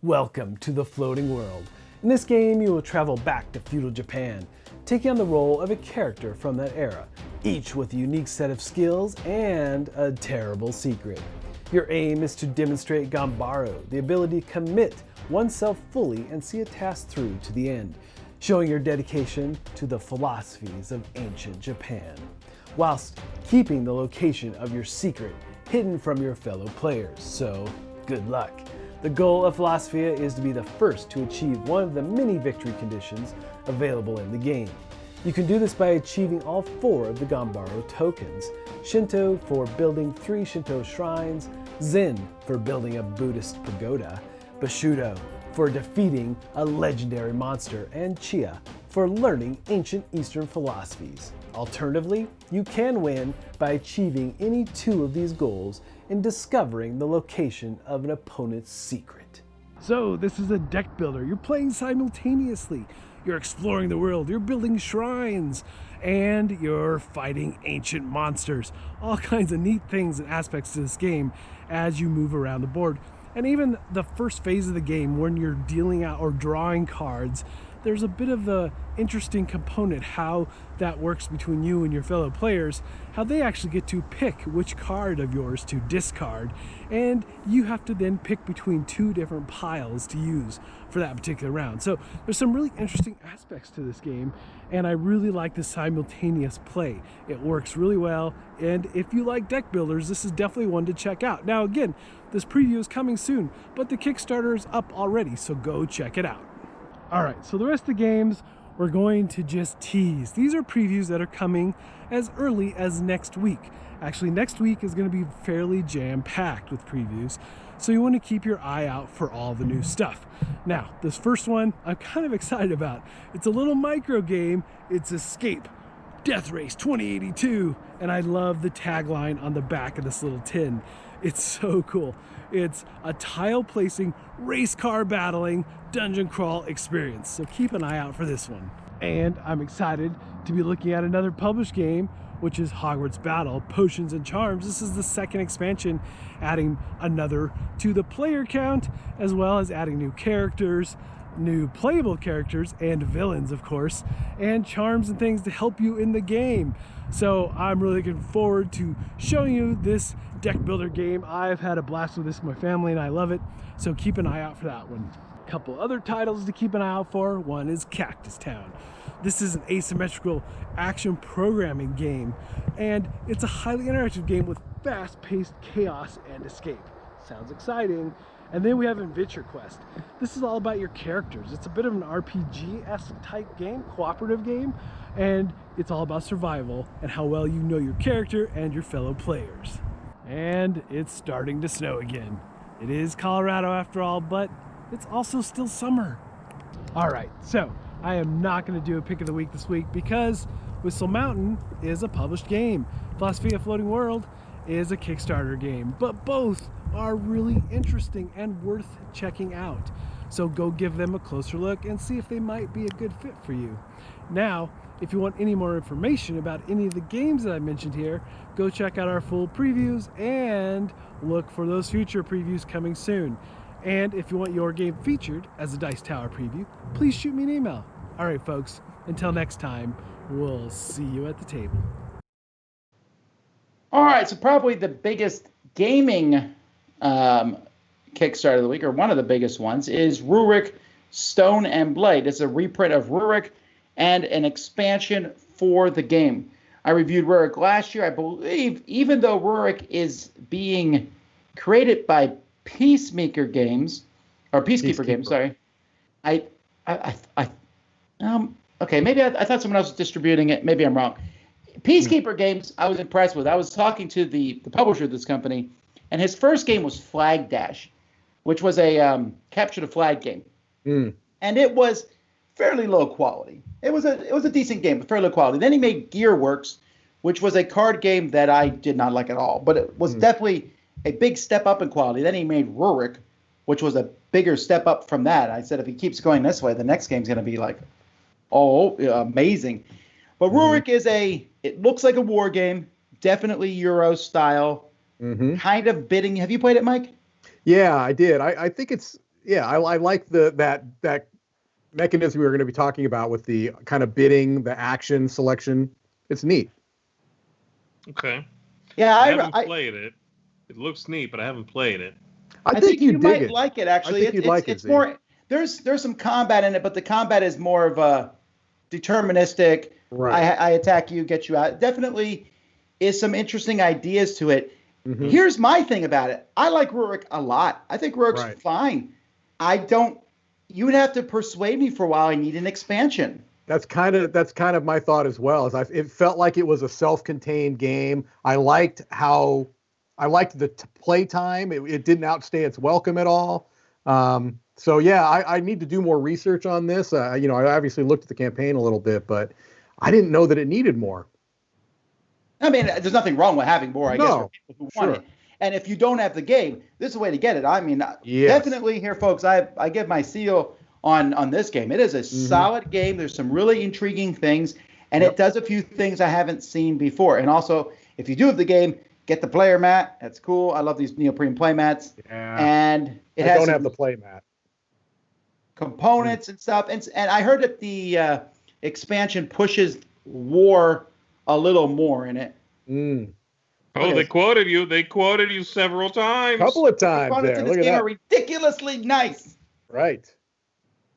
Welcome to the Floating World. In this game, you will travel back to feudal Japan, taking on the role of a character from that era, each with a unique set of skills and a terrible secret. Your aim is to demonstrate Gambaro, the ability to commit oneself fully and see a task through to the end, showing your dedication to the philosophies of ancient Japan, whilst keeping the location of your secret hidden from your fellow players. So, good luck. The goal of Philosophia is to be the first to achieve one of the many victory conditions available in the game. You can do this by achieving all 4 of the Gambaro tokens: Shinto for building 3 Shinto shrines, Zen for building a Buddhist pagoda, Bushido for defeating a legendary monster, and Chia for learning ancient Eastern philosophies. Alternatively, you can win by achieving any 2 of these goals and discovering the location of an opponent's secret. So this is a deck builder. You're playing simultaneously. You're exploring the world, you're building shrines, and you're fighting ancient monsters. All kinds of neat things and aspects to this game as you move around the board. And even the first phase of the game, when you're dealing out or drawing cards there's a bit of the interesting component how that works between you and your fellow players, how they actually get to pick which card of yours to discard, and you have to then pick between 2 different piles to use for that particular round. So there's some really interesting aspects to this game, and I really like the simultaneous play. It works really well, and if you like deck builders, this is definitely one to check out. Now again, this preview is coming soon, but the Kickstarter is up already, so go check it out. All right, so the rest of the games we're going to just tease. These are previews that are coming as early as next week. Actually, next week is going to be fairly jam-packed with previews, so you want to keep your eye out for all the new stuff. Now, this first one I'm kind of excited about. It's a little micro game. It's Escape Death Race 2082, and I love the tagline on the back of this little tin. It's so cool. It's a tile placing, race car battling, dungeon crawl experience. So keep an eye out for this one. And I'm excited to be looking at another published game, which is Hogwarts Battle, Potions and Charms. This is the second expansion, adding another to the player count, as well as adding new characters, new playable characters, and villains, of course, and charms and things to help you in the game. So I'm really looking forward to showing you this deck builder game. I've had a blast with this with my family and I love it, so keep an eye out for that one. A couple other titles to keep an eye out for. One is Cactus Town. This is an asymmetrical action programming game, and it's a highly interactive game with fast-paced chaos and escape. Sounds exciting. And then we have Adventure Quest. This is all about your characters. It's a bit of an RPG-esque type game, cooperative game, and it's all about survival and how well you know your character and your fellow players. And it's starting to snow again. It is Colorado after all, but it's also still summer. All right, so I am not going to do a pick of the week this week because Whistle Mountain is a published game. Philosophia Floating World is a Kickstarter game, but both are really interesting and worth checking out. So go give them a closer look and see if they might be a good fit for you. Now, if you want any more information about any of the games that I mentioned here, go check out our full previews and look for those future previews coming soon. And if you want your game featured as a Dice Tower preview, please shoot me an email. All right, folks, until next time, we'll see you at the table. All right, so probably the biggest gaming Kickstarter of the week, or one of the biggest ones, is Rurik Stone and Blade. It's a reprint of Rurik and an expansion for the game. I reviewed Rurik last year. I believe, even though Rurik is being created by Peacekeeper Games, sorry. Okay, maybe I thought someone else was distributing it. Maybe I'm wrong. Peacekeeper Games, I was impressed with. I was talking to the publisher of this company, and his first game was Flag Dash, which was a capture the flag game, and it was fairly low quality. It was a decent game, but fairly low quality. Then he made Gearworks, which was a card game that I did not like at all, but it was definitely a big step up in quality. Then he made Rurik, which was a bigger step up from that. I said if he keeps going this way, the next game's going to be like, amazing. But Rurik is it looks like a war game, definitely Euro style, kind of bidding. Have you played it, Mike? Yeah, I did. I think it's, I like that mechanism we were going to be talking about with the kind of bidding, the action selection. It's neat. Okay. Yeah, I haven't played it. It looks neat, but I haven't played it. I think you might like it, actually. It's more. There's some combat in it, but the combat is more of a deterministic. Right. I attack you, get you out. Definitely is some interesting ideas to it. Here's my thing about it. I like Rurik a lot. I think Rurik's fine. You would have to persuade me for a while. I need an expansion. That's kind of my thought as well. It felt like it was a self-contained game. I liked the play time. It didn't outstay its welcome at all. So yeah, I need to do more research on this. I obviously looked at the campaign a little bit, but I didn't know that it needed more. I mean, there's nothing wrong with having more, I guess, for people who want it. And if you don't have the game, this is the way to get it. I mean, definitely here, folks, I give my seal on this game. It is a solid game. There's some really intriguing things, and it does a few things I haven't seen before. And also, if you do have the game, get the player mat. That's cool. I love these neoprene play mats. Yeah. And I don't have the play mat. components and stuff. And I heard that the expansion pushes war a little more in it. Oh, they quoted you. They quoted you several times. Couple of times Components there. in this Look at game that. are ridiculously nice. Right.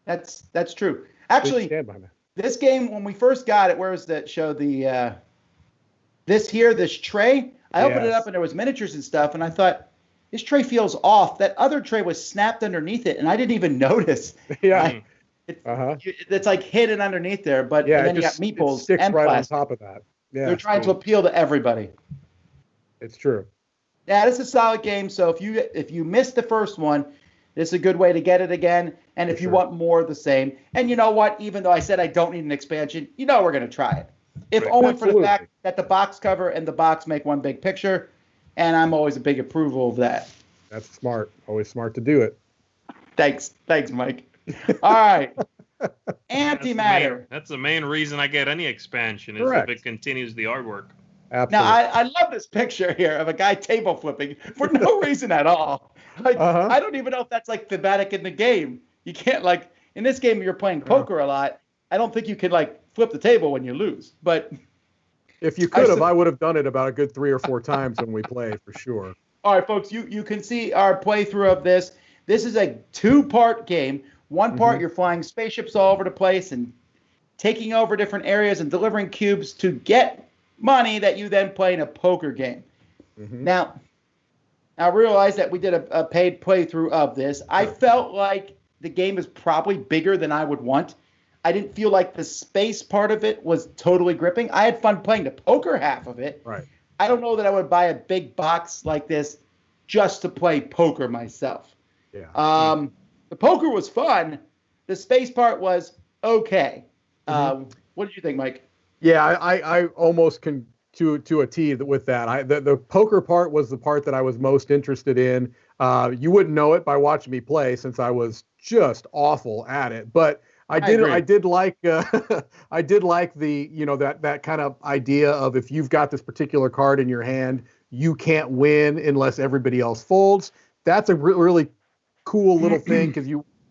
That's true. Actually, Stand behind that. this game, when we first got it, where was that show? This tray. I opened it up and there was miniatures and stuff, and I thought, this tray feels off. That other tray was snapped underneath it, and I didn't even notice. Yeah. It's like hidden underneath there, but Yeah, and then it you got meeples sticks and right plastic. on top of that. Yeah. They're trying to appeal to everybody. It's true. Yeah, this is a solid game. So if you missed the first one, this is a good way to get it again. And if you want more of the same, and you know what? Even though I said I don't need an expansion, we're going to try it. If only for the fact that the box cover and the box make one big picture, and I'm always a big approval of that. That's smart. Always smart to do it. Thanks, Mike. All right. Antimatter. That's the main reason I get any expansion is Correct. if it continues the artwork. Absolutely. Now, I love this picture here of a guy table flipping for no reason at all. I don't even know if that's like thematic in the game. You can't in this game you're playing poker a lot. I don't think you can flip the table when you lose. But if you could have, I would have done it about a good 3 or 4 times when we play for sure. All right, folks, you can see our playthrough of this. This is a 2-part game. One part you're flying spaceships all over the place and taking over different areas and delivering cubes to get money that you then play in a poker game. Now, I realized that we did a paid playthrough of this. I felt like the game is probably bigger than I would want. I didn't feel like the space part of it was totally gripping. I had fun playing the poker half of it. Right. I don't know that I would buy a big box like this just to play poker myself. Yeah. The poker was fun. The space part was okay. What did you think, Mike? Yeah, I almost can to a T with that. The poker part was the part that I was most interested in. You wouldn't know it by watching me play since I was just awful at it. But I did like I did like the that kind of idea of if you've got this particular card in your hand, you can't win unless everybody else folds. That's a really cool little thing because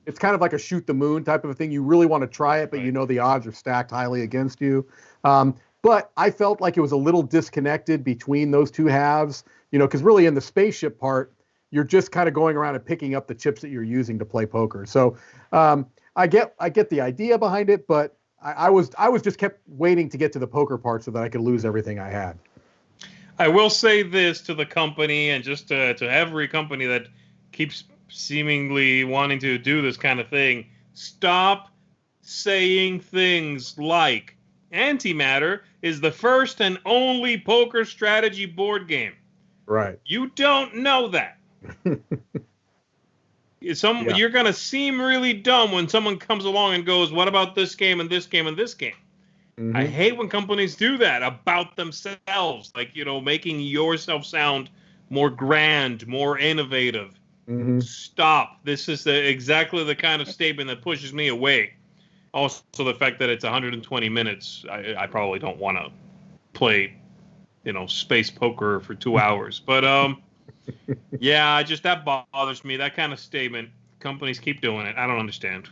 it's kind of like a shoot the moon type of a thing. You really want to try it, but you know the odds are stacked highly against you. But I felt like it was a little disconnected between those two halves, because really in the spaceship part, you're just kind of going around and picking up the chips that you're using to play poker. So I get the idea behind it, but I was just kept waiting to get to the poker part so that I could lose everything I had. I will say this to the company and just to every company that keeps seemingly wanting to do this kind of thing. Stop saying things like Antimatter is the first and only poker strategy board game. Right. You don't know that. You're going to seem really dumb when someone comes along and goes, what about this game and this game and this game? I hate when companies do that about themselves, making yourself sound more grand, more innovative. Stop. This is exactly the kind of statement that pushes me away. Also, the fact that it's 120 minutes, I probably don't want to play, space poker for 2 hours. But, yeah, that bothers me, that kind of statement. Companies keep doing it. I don't understand.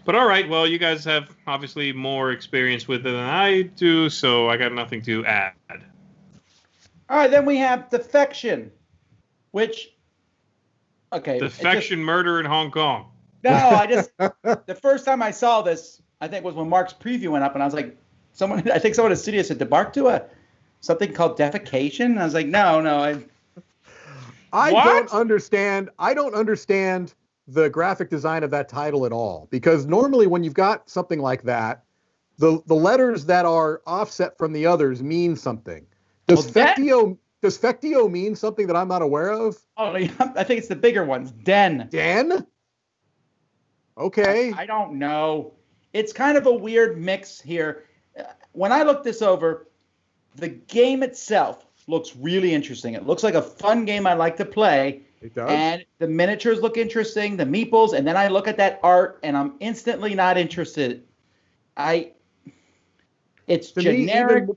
But all right, well, you guys have obviously more experience with it than I do, so I got nothing to add. All right, then we have Defection, which... Okay. Defection murder in Hong Kong. No, the first time I saw this, I think was when Mark's preview went up, and I was like, I think someone at Studio said debarked to something called defecation. I was like, no, I don't understand the graphic design of that title at all, because normally when you've got something like that, the letters that are offset from the others mean something. Does Fectio mean something that I'm not aware of? Oh, I think it's the bigger ones. Den. Okay. I don't know. It's kind of a weird mix here. When I look this over, the game itself looks really interesting. It looks like a fun game I like to play. It does. And the miniatures look interesting, the meeples, and then I look at that art and I'm instantly not interested. It's generic.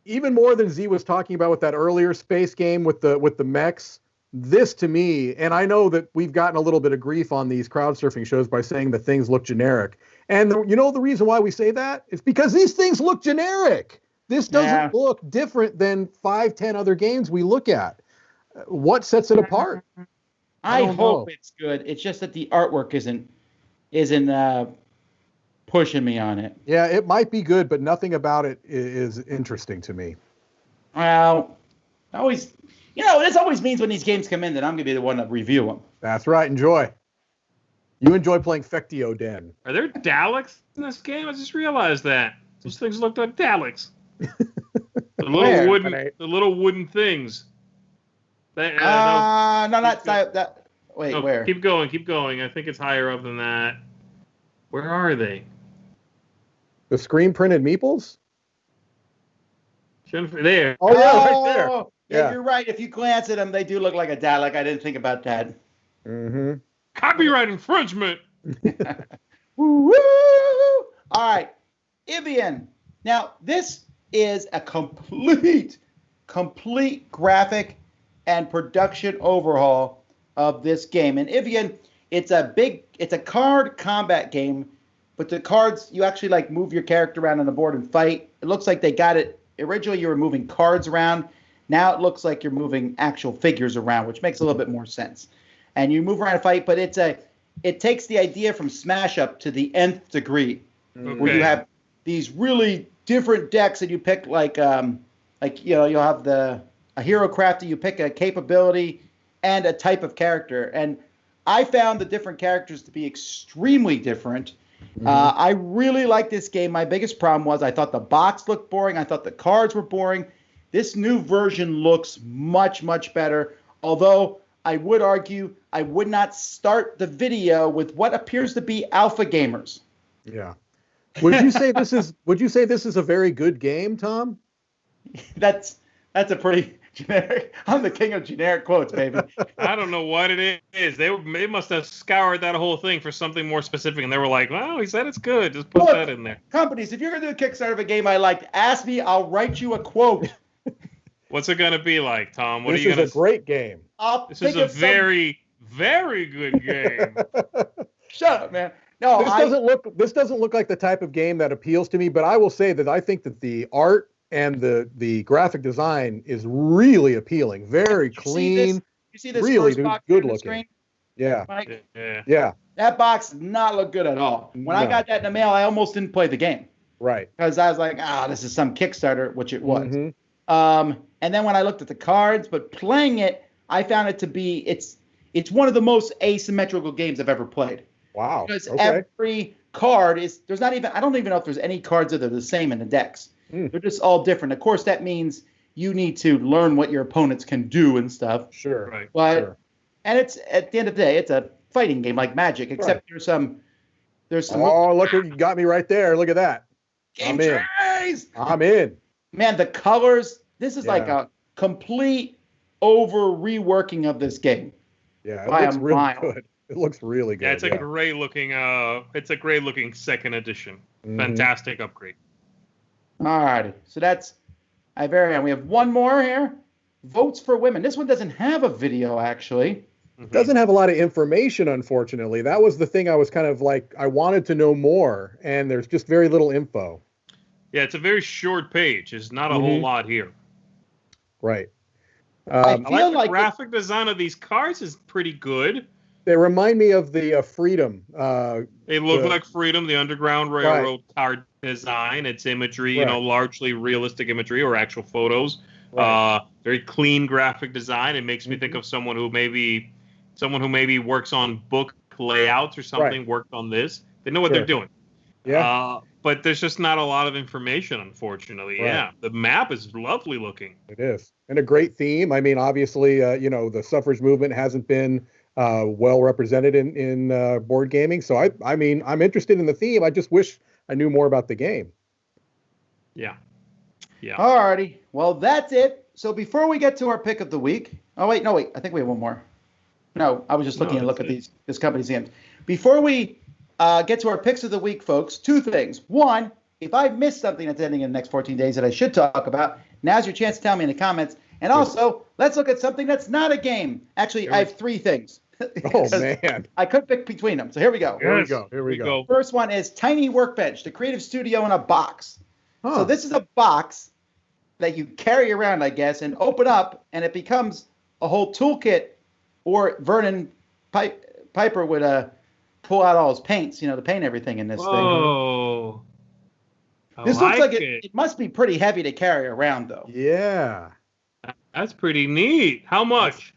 Even more than Z was talking about with that earlier space game with the mechs, this to me, and I know that we've gotten a little bit of grief on these crowdsurfing shows by saying that things look generic. And the reason why we say that is because these things look generic. This doesn't look different than 5-10 other games we look at. What sets it apart? I hope it's good. It's just that the artwork isn't pushing me on it. Yeah, it might be good, but nothing about it is interesting to me. Well, this always means when these games come in that I'm going to be the one to review them. That's right. Enjoy. You enjoy playing Fectio Den. Are there Daleks in this game? I just realized that. Those things look like Daleks. The little wooden things. No, not that. Wait, where? Keep going. I think it's higher up than that. Where are they? The screen printed meeples? There. Oh, yeah, right there. Yeah, you're right. If you glance at them, they do look like a Dalek. I didn't think about that. Mm-hmm. Copyright infringement. Woo! All right. Ivion. Now, this is a complete graphic and production overhaul of this game. And Ivion, it's a card combat game, but the cards, you actually move your character around on the board and fight. It looks like they got it. Originally, you were moving cards around. Now it looks like you're moving actual figures around, which makes a little bit more sense. And you move around and fight, but it takes the idea from Smash Up to the nth degree, where you have these really different decks that you pick, you'll have a Herocrafting, you pick a capability and a type of character. And I found the different characters to be extremely different. Mm-hmm. I really like this game. My biggest problem was I thought the box looked boring. I thought the cards were boring. This new version looks much, much better. Although I would argue I would not start the video with what appears to be alpha gamers. Yeah. Would you say this is a very good game, Tom? That's a pretty generic. I'm the king of generic quotes, baby. I don't know what it is. They must have scoured that whole thing for something more specific, and they were like, "Well, he said it's good. Just put that in there." Companies, if you're gonna do a Kickstarter of a game I liked, ask me. I'll write you a quote. What's it gonna be like, Tom? This is a great game. This is a very, very good game. Shut up, man. No, this doesn't look like the type of game that appeals to me. But I will say that I think that the art and the graphic design is really appealing. Very clean. You see this really first box good on the looking. Screen? Yeah. Mike? Yeah. That box did not look good at all. When I got that in the mail, I almost didn't play the game. Right. Because I was like, this is some Kickstarter, which it was. Mm-hmm. And then when I looked at the cards, but playing it, I found it to be it's one of the most asymmetrical games I've ever played. Wow. Because every card there's not even, I don't even know if there's any cards that are the same in the decks. They're just all different. Of course, that means you need to learn what your opponents can do and stuff. Sure. Right. But and it's at the end of the day, it's a fighting game like Magic, except there's some. Oh, look! You got me right there. Look at that. Game trays. I'm in. Man, the colors. This is like a complete over-reworking of this game. Yeah, it looks really good. It looks really good. Yeah, it's a great looking. It's a great looking second edition. Fantastic upgrade. All righty, so that's Iverion. We have one more here. Votes for Women. This one doesn't have a video, actually. It doesn't have a lot of information, unfortunately. That was the thing I was kind of like, I wanted to know more, and there's just very little info. Yeah, it's a very short page. There's not a whole lot here. Right. I feel like the graphic design of these cards is pretty good. They remind me of the Freedom. They look like Freedom, the Underground Railroad card design. It's imagery, largely realistic imagery or actual photos. Right. Very clean graphic design. It makes me think of someone who maybe works on book layouts or something. Worked on this. They know what they're doing. Yeah. But there's just not a lot of information, unfortunately. Right. Yeah. The map is lovely looking. It is, and a great theme. I mean, obviously, the suffrage movement hasn't been well represented in board gaming. So I mean, I'm interested in the theme. I just wish I knew more about the game. Yeah. Yeah. Alrighty. Well, that's it. So before we get to our pick of the week, I think we have one more. No, I was just looking at this company's games. Before we get to our picks of the week, folks, two things. One, if I missed something that's ending in the next 14 days that I should talk about, now's your chance to tell me in the comments. And also, let's look at something that's not a game. Actually, I have 3 things. Oh, man. I could pick between them. So here we go. Here we go. First one is Tiny Workbench, the creative studio in a box. Huh. So this is a box that you carry around, I guess, and open up, and it becomes a whole toolkit. Or Vernon Piper would pull out all his paints, to paint everything in this thing. Oh. This looks like it must be pretty heavy to carry around, though. Yeah. That's pretty neat. How much?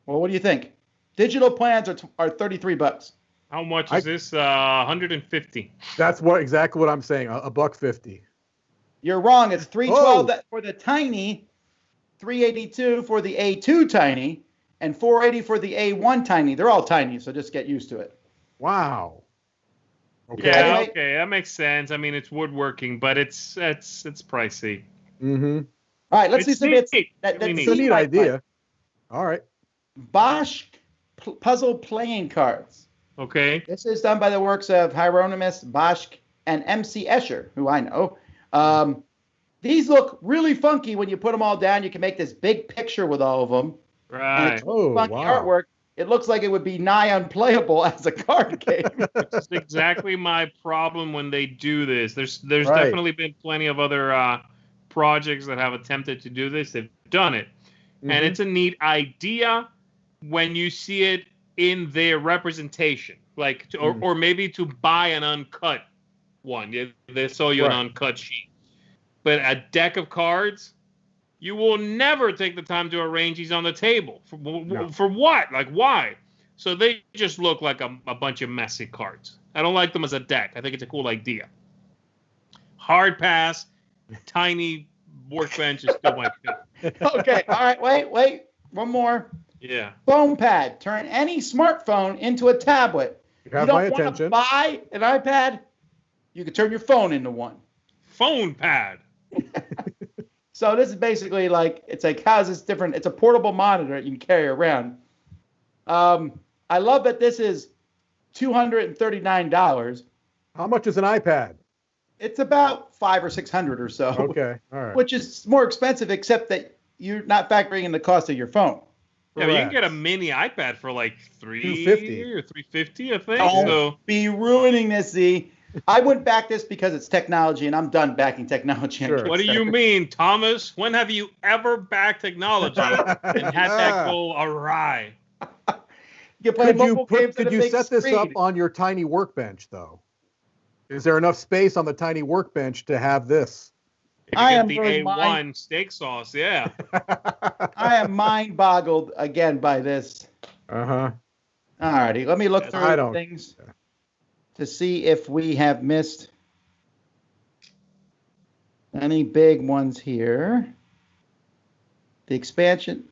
Well, what do you think? Digital plans are $33. How much is this? 150. That's exactly what I'm saying. $1.50. You're wrong. It's $312 for the tiny, $382 for the A2 tiny, and $480 for the A1 tiny. They're all tiny, so just get used to it. Wow. Okay. Yeah, Anyway, okay, that makes sense. I mean, it's woodworking, but it's pricey. Mm-hmm. All right, let's see some bits. It's a neat idea. All right. Bosch puzzle playing cards. Okay. This is done by the works of Hieronymus Bosch and M.C. Escher, who I know. These look really funky when you put them all down. You can make this big picture with all of them. Right. And it's funky artwork. It looks like it would be nigh unplayable as a card game. That's exactly my problem when they do this. There's definitely been plenty of other projects that have attempted to do this. They've done it. Mm-hmm. And it's a neat idea when you see it in their representation. Like, or maybe to buy an uncut one. They sell you an uncut sheet. But a deck of cards, you will never take the time to arrange these on the table. For what? Like, why? So they just look like a bunch of messy cards. I don't like them as a deck. I think it's a cool idea. Hard pass, tiny workbench is still my pick. Okay, all right, wait. One more. Yeah. PhonePad. Turn any smartphone into a tablet. You have my attention. You don't want to buy an iPad? You can turn your phone into one. PhonePad. So this is basically how is this different? It's a portable monitor you can carry around. I love that this is $239. How much is an iPad? It's about $500 or $600 or so. Okay, all right. Which is more expensive, except that you're not factoring in the cost of your phone. Yeah, but you can get a mini iPad for like $350 or $350, I think. Don't be ruining this, Z. I wouldn't back this because it's technology, and I'm done backing technology. Sure. What do you mean, Thomas? When have you ever backed technology and had that go awry? You play mobile games could you set this up on your tiny workbench, though? Is there enough space on the tiny workbench to have this? I am the A1 steak sauce, yeah. I am mind-boggled again by this. Uh-huh. All righty, let me look through things to see if we have missed any big ones here. The expansion,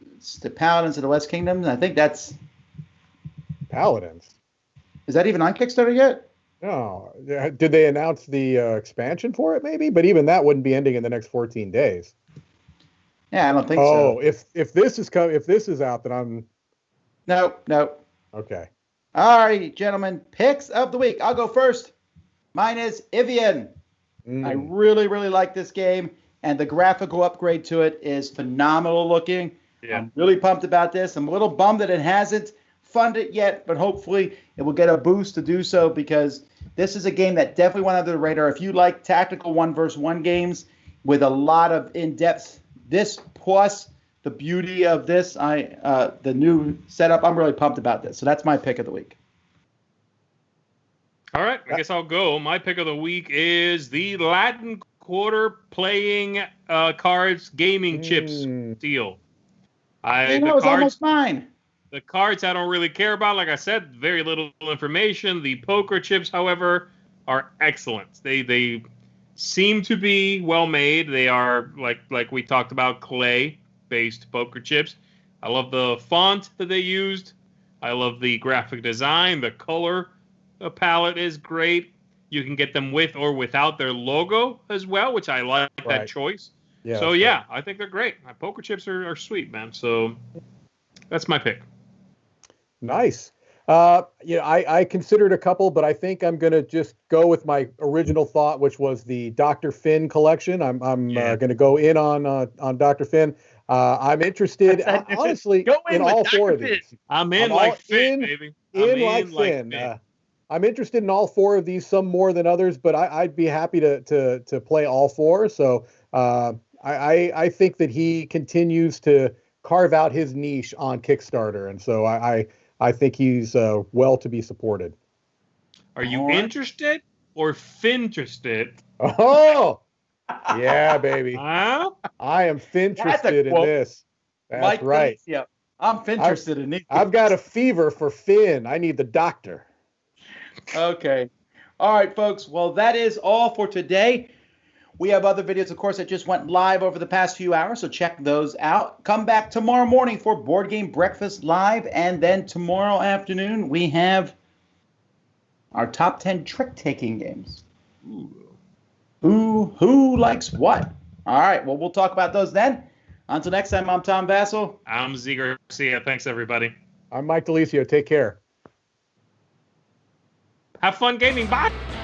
the Paladins of the West Kingdom. I think that's Paladins. Is that even on Kickstarter yet? No. Did they announce the expansion for it? Maybe, but even that wouldn't be ending in the next 14 days. Yeah, I don't think so. Oh, if this is out, then I'm. No. Okay. All right, gentlemen. Picks of the week. I'll go first. Mine is Ivion. I really, really like this game, and the graphical upgrade to it is phenomenal looking. Yeah. I'm really pumped about this. I'm a little bummed that it hasn't funded yet, but hopefully it will get a boost to do so, because this is a game that definitely went under the radar. If you like tactical 1v1 games with a lot of in-depth, this plus the beauty of this, the new setup, I'm really pumped about this. So that's my pick of the week. All right, I guess I'll go. My pick of the week is the Latin Quarter playing cards gaming chips deal. That was almost mine. The cards I don't really care about. Like I said, very little information. The poker chips, however, are excellent. They seem to be well made. They are, like we talked about, clay-based poker chips. I love the font that they used. I love the graphic design. The color palette is great. You can get them with or without their logo as well, which I like that choice. Yeah, so, yeah, I think they're great. My poker chips are sweet, man. So that's my pick. Nice. I considered a couple, but I think I'm going to just go with my original thought, which was the Dr. Finn collection. I'm going to go in on Dr. Finn. I'm interested, honestly, in all four of these. I'm in like Finn, baby. Like Finn. I'm interested in all four of these, some more than others, but I'd be happy to play all four. So I think that he continues to carve out his niche on Kickstarter, and so I think he's well to be supported. Are you interested or Finterested? Oh, yeah, baby. Huh? I am Finterested in this. That's Mike right. Yeah, I'm Finterested in these. I've got a fever for Finn. I need the doctor. Okay. All right, folks. Well, that is all for today. We have other videos, of course, that just went live over the past few hours, so check those out. Come back tomorrow morning for Board Game Breakfast Live, and then tomorrow afternoon we have our top 10 trick-taking games. Ooh, who likes what? All right, well, we'll talk about those then. Until next time, I'm Tom Vassell. I'm Z Garcia. Thanks, everybody. I'm Mike DeLisio. Take care. Have fun gaming. Bye.